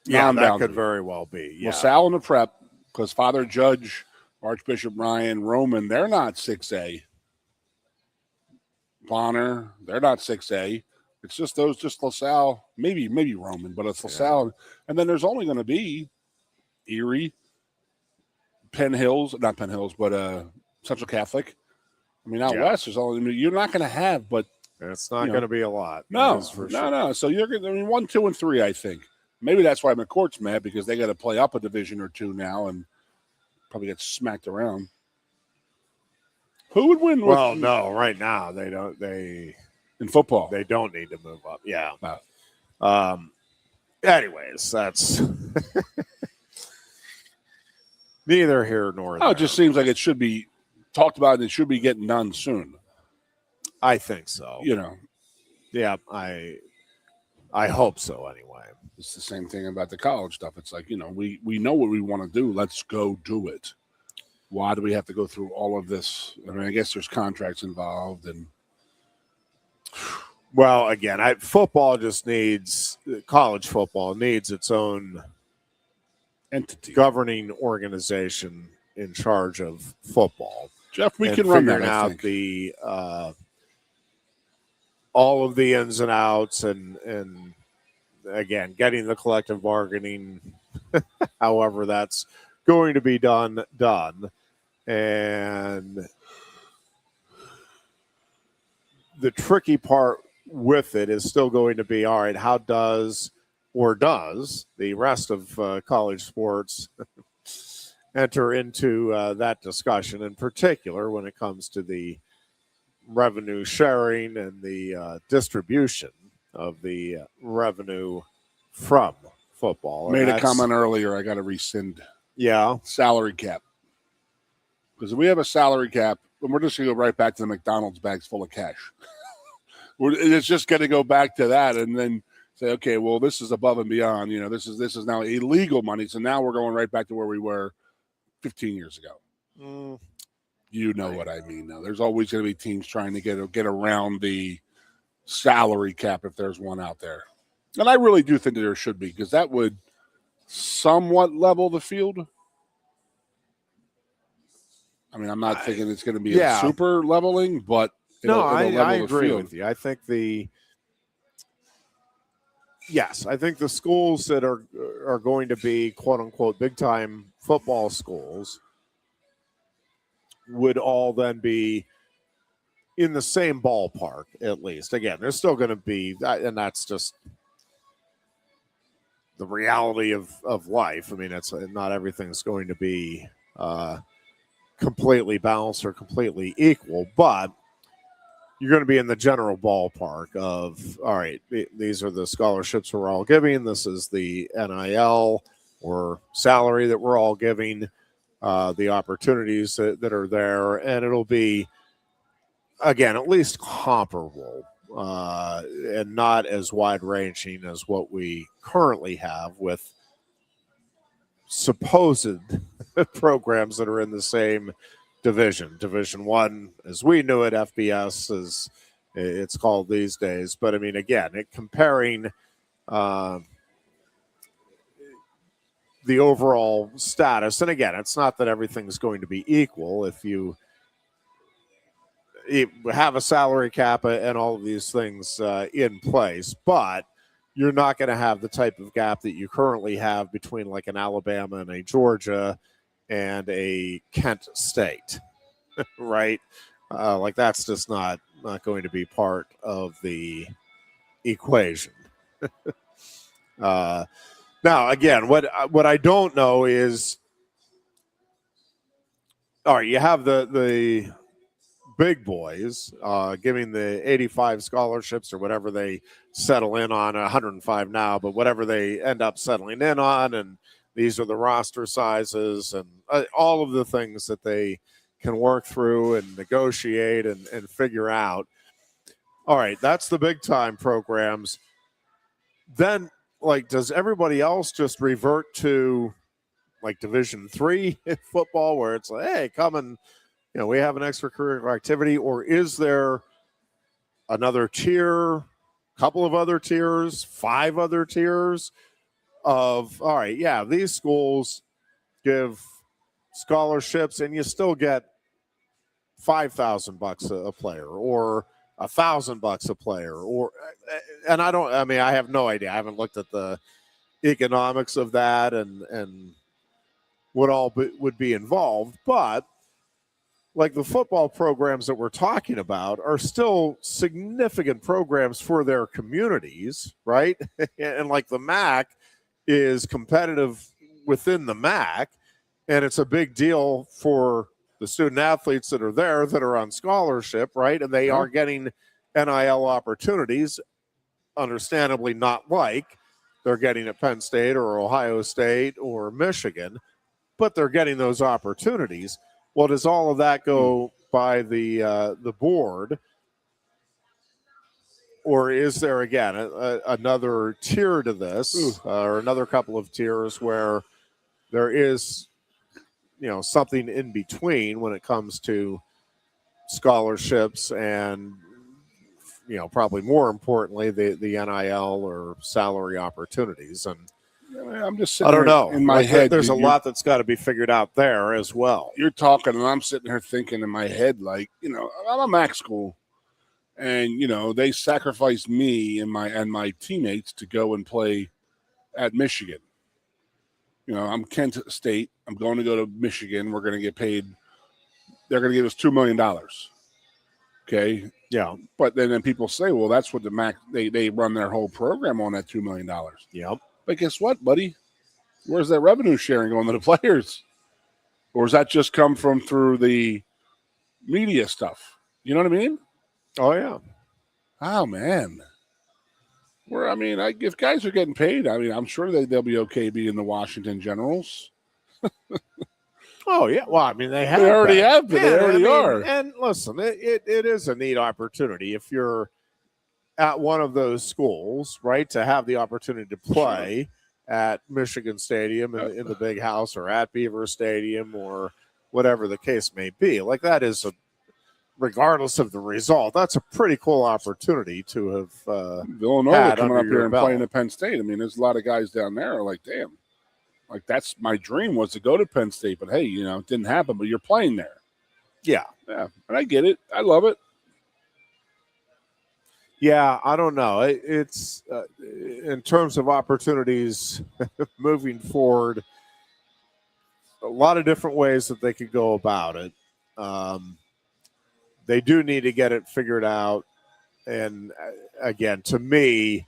Yeah, that non-boundary. could very well be. Yeah. LaSalle and the Prep, because Father Judge, Archbishop Ryan, Roman, they're not 6A. Bonner, they're not 6A. It's just those, just LaSalle, maybe Roman, but it's LaSalle. Yeah. And then there's only going to be Erie, not Penn Hills, but Central Catholic. I mean, out west, there's only, you're not going to have, but it's not going to be a lot. No, for no, sure. no. So you're going to, 1, 2, and 3, I think. Maybe that's why McCourt's mad, because they got to play up a division or two now and probably get smacked around. Who would win? Well, no, right now they don't. In football, they don't need to move up. Yeah. Anyways, that's neither here nor there. Oh, it just seems like it should be talked about and it should be getting done soon. I think so. Yeah, I hope so. Anyway, it's the same thing about the college stuff. It's like, we know what we want to do. Let's go do it. Why do we have to go through all of this? I mean, I guess there's contracts involved, and well, again, college football needs its own entity, governing organization in charge of football. Jeff, we can run that. Out all of the ins and outs, and again, getting the collective bargaining, however that's going to be done. And the tricky part with it is still going to be, all right, how does the rest of college sports enter into that discussion, in particular when it comes to the revenue sharing and the distribution of the revenue from football. Made a comment earlier. I got to rescind. Yeah. Salary cap. Because if we have a salary cap, and we're just going to go right back to the McDonald's bags full of cash. It's just going to go back to that, and then say, okay, well, this is above and beyond. This is now illegal money. So now we're going right back to where we were 15 years ago. You know what I mean. Now, there's always going to be teams trying to get around the salary cap if there's one out there, and I really do think that there should be, because that would somewhat level the field. I mean, I'm not thinking it's going to be a super leveling, but I level agree the field. with you. I think I think the schools that are going to be quote unquote big time football schools would all then be in the same ballpark, at least. Again, there's still going to be, and that's just the reality of life. I mean, it's not everything's going to be completely balanced or completely equal, but you're going to be in the general ballpark of, all right, these are the scholarships we're all giving. This is the NIL or salary that we're all giving, the opportunities that are there. And it'll be, again, at least comparable and not as wide-ranging as what we currently have with supposed programs that are in the same division. Division One, as we knew it, FBS as it's called these days. But I mean, again, comparing the overall status, and again, it's not that everything's going to be equal. If you have a salary cap and all of these things in place, but you're not going to have the type of gap that you currently have between like an Alabama and a Georgia and a Kent State, right? Like that's just not going to be part of the equation. Now, again, what I don't know is, all right, you have the big boys giving the 85 scholarships or whatever they settle in on, 105 now, but whatever they end up settling in on, and these are the roster sizes and all of the things that they can work through and negotiate and figure out. All right, that's the big time programs. Then, like, does everybody else just revert to like Division III in football, where it's like, hey, come and, we have an extracurricular activity, or is there another tier couple of other tiers, 5 other tiers of, all right, yeah, these schools give scholarships and you still get $5,000 a player or $1,000 a player, and I have no idea. I haven't looked at the economics of that and what all would be involved, but like the football programs that we're talking about are still significant programs for their communities, right? And like the MAC is competitive within the MAC, and it's a big deal for the student athletes that are there that are on scholarship, right? And they are getting NIL opportunities, understandably not like they're getting at Penn State or Ohio State or Michigan, but they're getting those opportunities. Well, does all of that go by the board, or is there again another tier to this, or another couple of tiers where there is, something in between when it comes to scholarships and, probably more importantly, the NIL or salary opportunities? And I'm just sitting I don't know. In my head, there's a lot that's got to be figured out there as well. You're talking, and I'm sitting here thinking in my head, like, I'm a MAC school, and they sacrificed me and my teammates to go and play at Michigan. I'm Kent State. I'm going to go to Michigan. We're going to get paid. They're going to give us $2 million. Okay. Yeah. But then people say, well, that's what the MAC, they run their whole program on that $2 million. Yep. But guess what, buddy? Where's that revenue sharing going to the players? Or does that just come through the media stuff? You know what I mean? Oh, yeah. Oh, man. If guys are getting paid, I'm sure they'll be okay being the Washington Generals. Oh, yeah. Well, they already have been. They already are. And listen, it is a neat opportunity if you're at one of those schools, right, to have the opportunity to play at Michigan Stadium in the big house, or at Beaver Stadium, or whatever the case may be. Like, that is regardless of the result, that's a pretty cool opportunity to have Villanova coming up here and belt. playing at Penn State. There's a lot of guys down there are like, damn, like that's my dream was to go to Penn State, but hey, it didn't happen, but you're playing there. Yeah. And I get it. I love it. Yeah, I don't know. It's in terms of opportunities moving forward, a lot of different ways that they could go about it. They do need to get it figured out. And again, to me,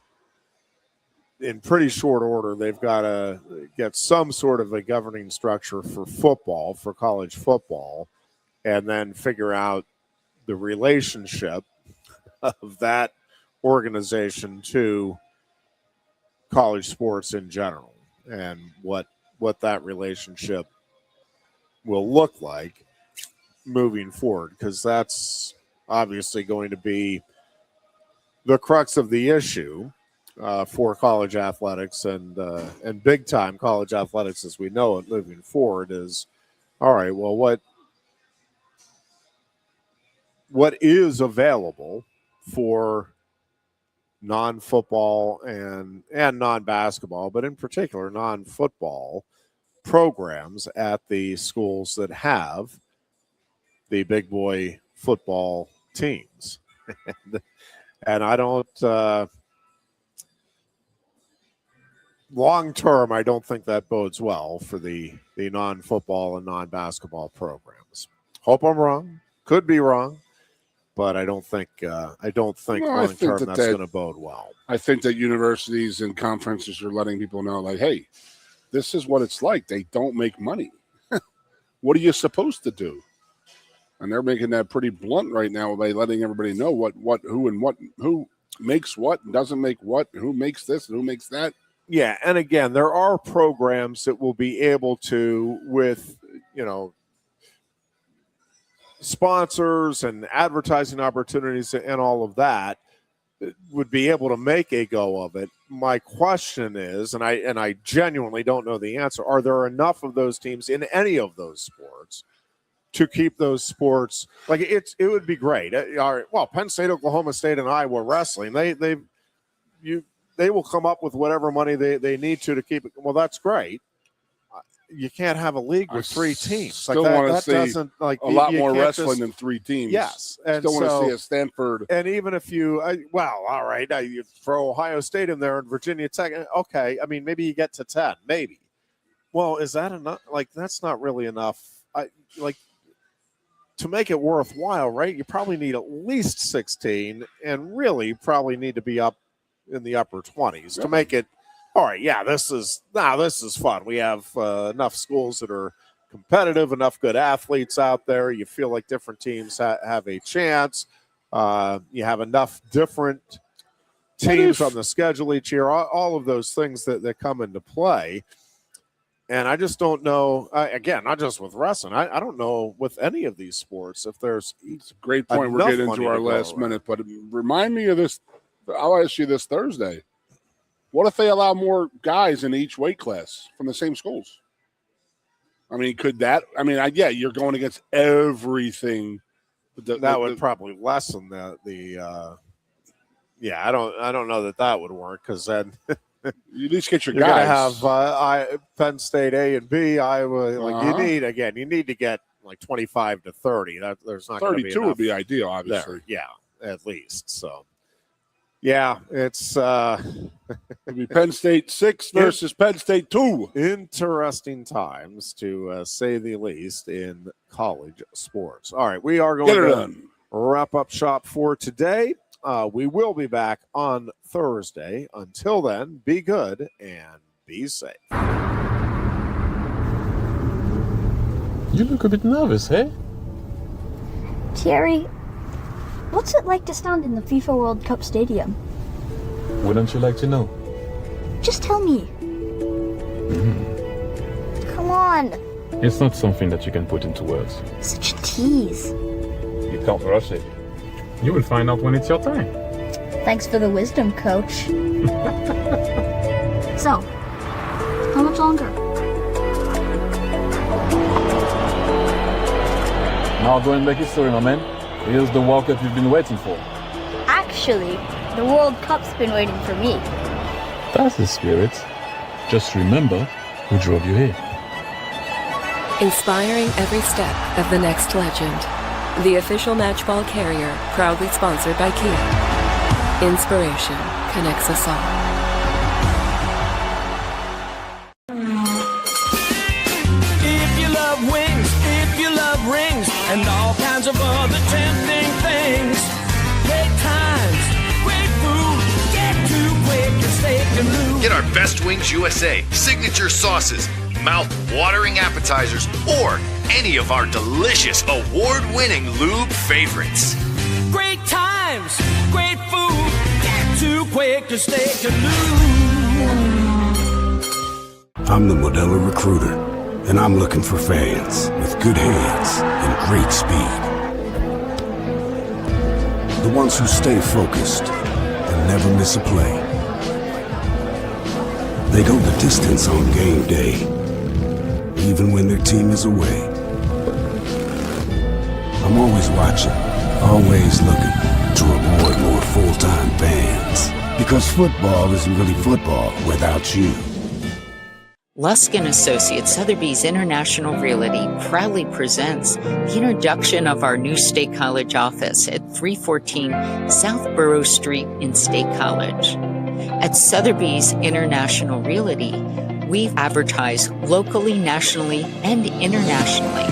in pretty short order, they've got to get some sort of a governing structure for football, for college football, and then figure out the relationship of that organization to college sports in general, and what that relationship will look like moving forward, because that's obviously going to be the crux of the issue for college athletics and big time college athletics as we know it moving forward. Is all right, well, what is available for non-football and non-basketball, but in particular non-football programs at the schools that have the big boy football teams. And I don't long term, I don't think that bodes well for the non-football and non-basketball programs. Hope I'm wrong. Could be wrong. But I don't think long term that's going to bode well. I think that universities and conferences are letting people know, like, hey, this is what it's like. They don't make money. What are you supposed to do? And they're making that pretty blunt right now by letting everybody know who makes what and doesn't make what, who makes this and who makes that. Yeah, and again, there are programs that will be able to, with sponsors and advertising opportunities and all of that, would be able to make a go of it. My question is, and I genuinely don't know the answer, are there enough of those teams in any of those sports to keep those sports like it would be great? All right, well, Penn State, Oklahoma State, and Iowa wrestling, they will come up with whatever money they need to keep it. Well, that's great. You can't have a league with 3 teams. Still like want to that see doesn't, like, a lot more can't wrestling than 3 teams. Yes, and still want to see a Stanford. And even if you, all right, you throw Ohio State in there and Virginia Tech. Okay, I mean, maybe you get to 10, maybe. Well, is that enough? Like, that's not really enough. To make it worthwhile, right? You probably need at least 16, and really probably need to be up in the upper 20s to make it. All right, yeah, this is fun. We have enough schools that are competitive, enough good athletes out there. You feel like different teams have a chance. You have enough different teams on the schedule each year. All of those things that come into play. And I just don't know, again, not just with wrestling. I don't know with any of these sports if there's. It's a great point. We're getting into our last minute, but remind me of this. I'll ask you this Thursday. What if they allow more guys in each weight class from the same schools? I mean, could that? I mean, you're going against everything. That would probably lessen the. Yeah, I don't know that would work because then. You at least get your You're guys. Going to have Penn State A and B. Iowa. You need to get like 25 to 30. There's not 32 would be ideal, obviously. There. Yeah, at least. So, yeah, it's it'll be Penn State 6 versus Penn State 2. Interesting times, to say the least, in college sports. All right, we are going to wrap up shop for today. We will be back on Thursday. Until then, be good and be safe. You look a bit nervous, hey? Thierry, what's it like to stand in the FIFA World Cup stadium? Wouldn't you like to know? Just tell me. Come on. It's not something that you can put into words. Such a tease. You can't rush it. You will find out when it's your time. Thanks for the wisdom, coach. So, how much longer? Now go and make history, my man. Here's the World Cup you've been waiting for. Actually, the World Cup's been waiting for me. That's the spirit. Just remember who drove you here. Inspiring every step of the next legend. The official matchball carrier, proudly sponsored by Kia. Inspiration connects us all. If you love wings, if you love rings, and all kinds of other tempting things, great times, great food, get to Quaker Steak Lube. Get our Best Wings USA signature sauces, mouth-watering appetizers, or any of our delicious award-winning lube favorites. Great times, great food, get to Quaker Steak Lube. I'm the Modelo Recruiter, and I'm looking for fans with good hands and great speed. The ones who stay focused and never miss a play. They go the distance on game day, even when their team is away. I'm always watching, always looking to reward more full-time fans. Because football isn't really football without you. Lusk & Associates Sotheby's International Realty proudly presents the introduction of our new State College office at 314 South Borough Street in State College. At Sotheby's International Realty, we advertise locally, nationally, and internationally,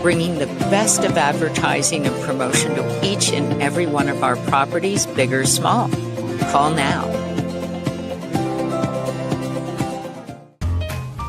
bringing the best of advertising and promotion to each and every one of our properties, big or small. Call now.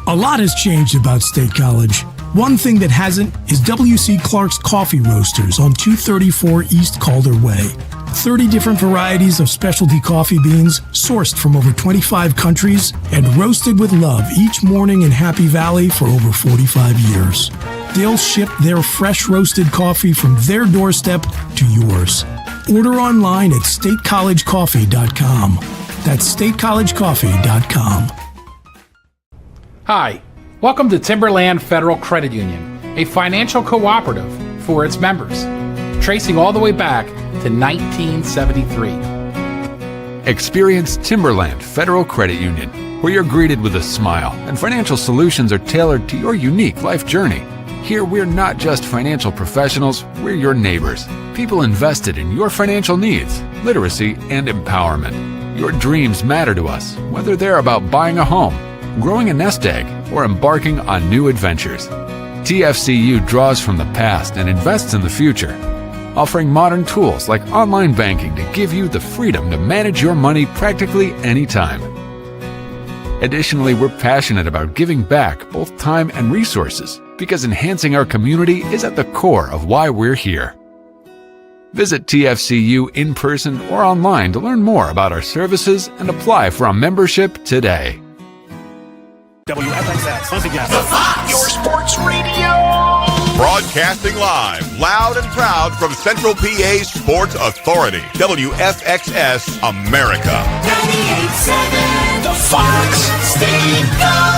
A lot has changed about State College. One thing that hasn't is W.C. Clark's Coffee Roasters on 234 East Calder Way. 30 different varieties of specialty coffee beans sourced from over 25 countries and roasted with love each morning in Happy Valley for over 45 years. They'll ship their fresh roasted coffee from their doorstep to yours. Order online at statecollegecoffee.com. That's statecollegecoffee.com. Hi, welcome to Timberland Federal Credit Union, a financial cooperative for its members, tracing all the way back to 1973. Experience Timberland Federal Credit Union, where you're greeted with a smile and financial solutions are tailored to your unique life journey. Here, we're not just financial professionals, we're your neighbors. People invested in your financial needs, literacy, and empowerment. Your dreams matter to us, whether they're about buying a home, growing a nest egg, or embarking on new adventures. TFCU draws from the past and invests in the future, offering modern tools like online banking to give you the freedom to manage your money practically anytime. Additionally, we're passionate about giving back both time and resources because enhancing our community is at the core of why we're here. Visit TFCU in person or online to learn more about our services and apply for a membership today. WFXS, once again. The Fox, your sports radio. Broadcasting live, loud and proud from Central PA's Sports Authority. WFXS America. 98.7, The Fox State College.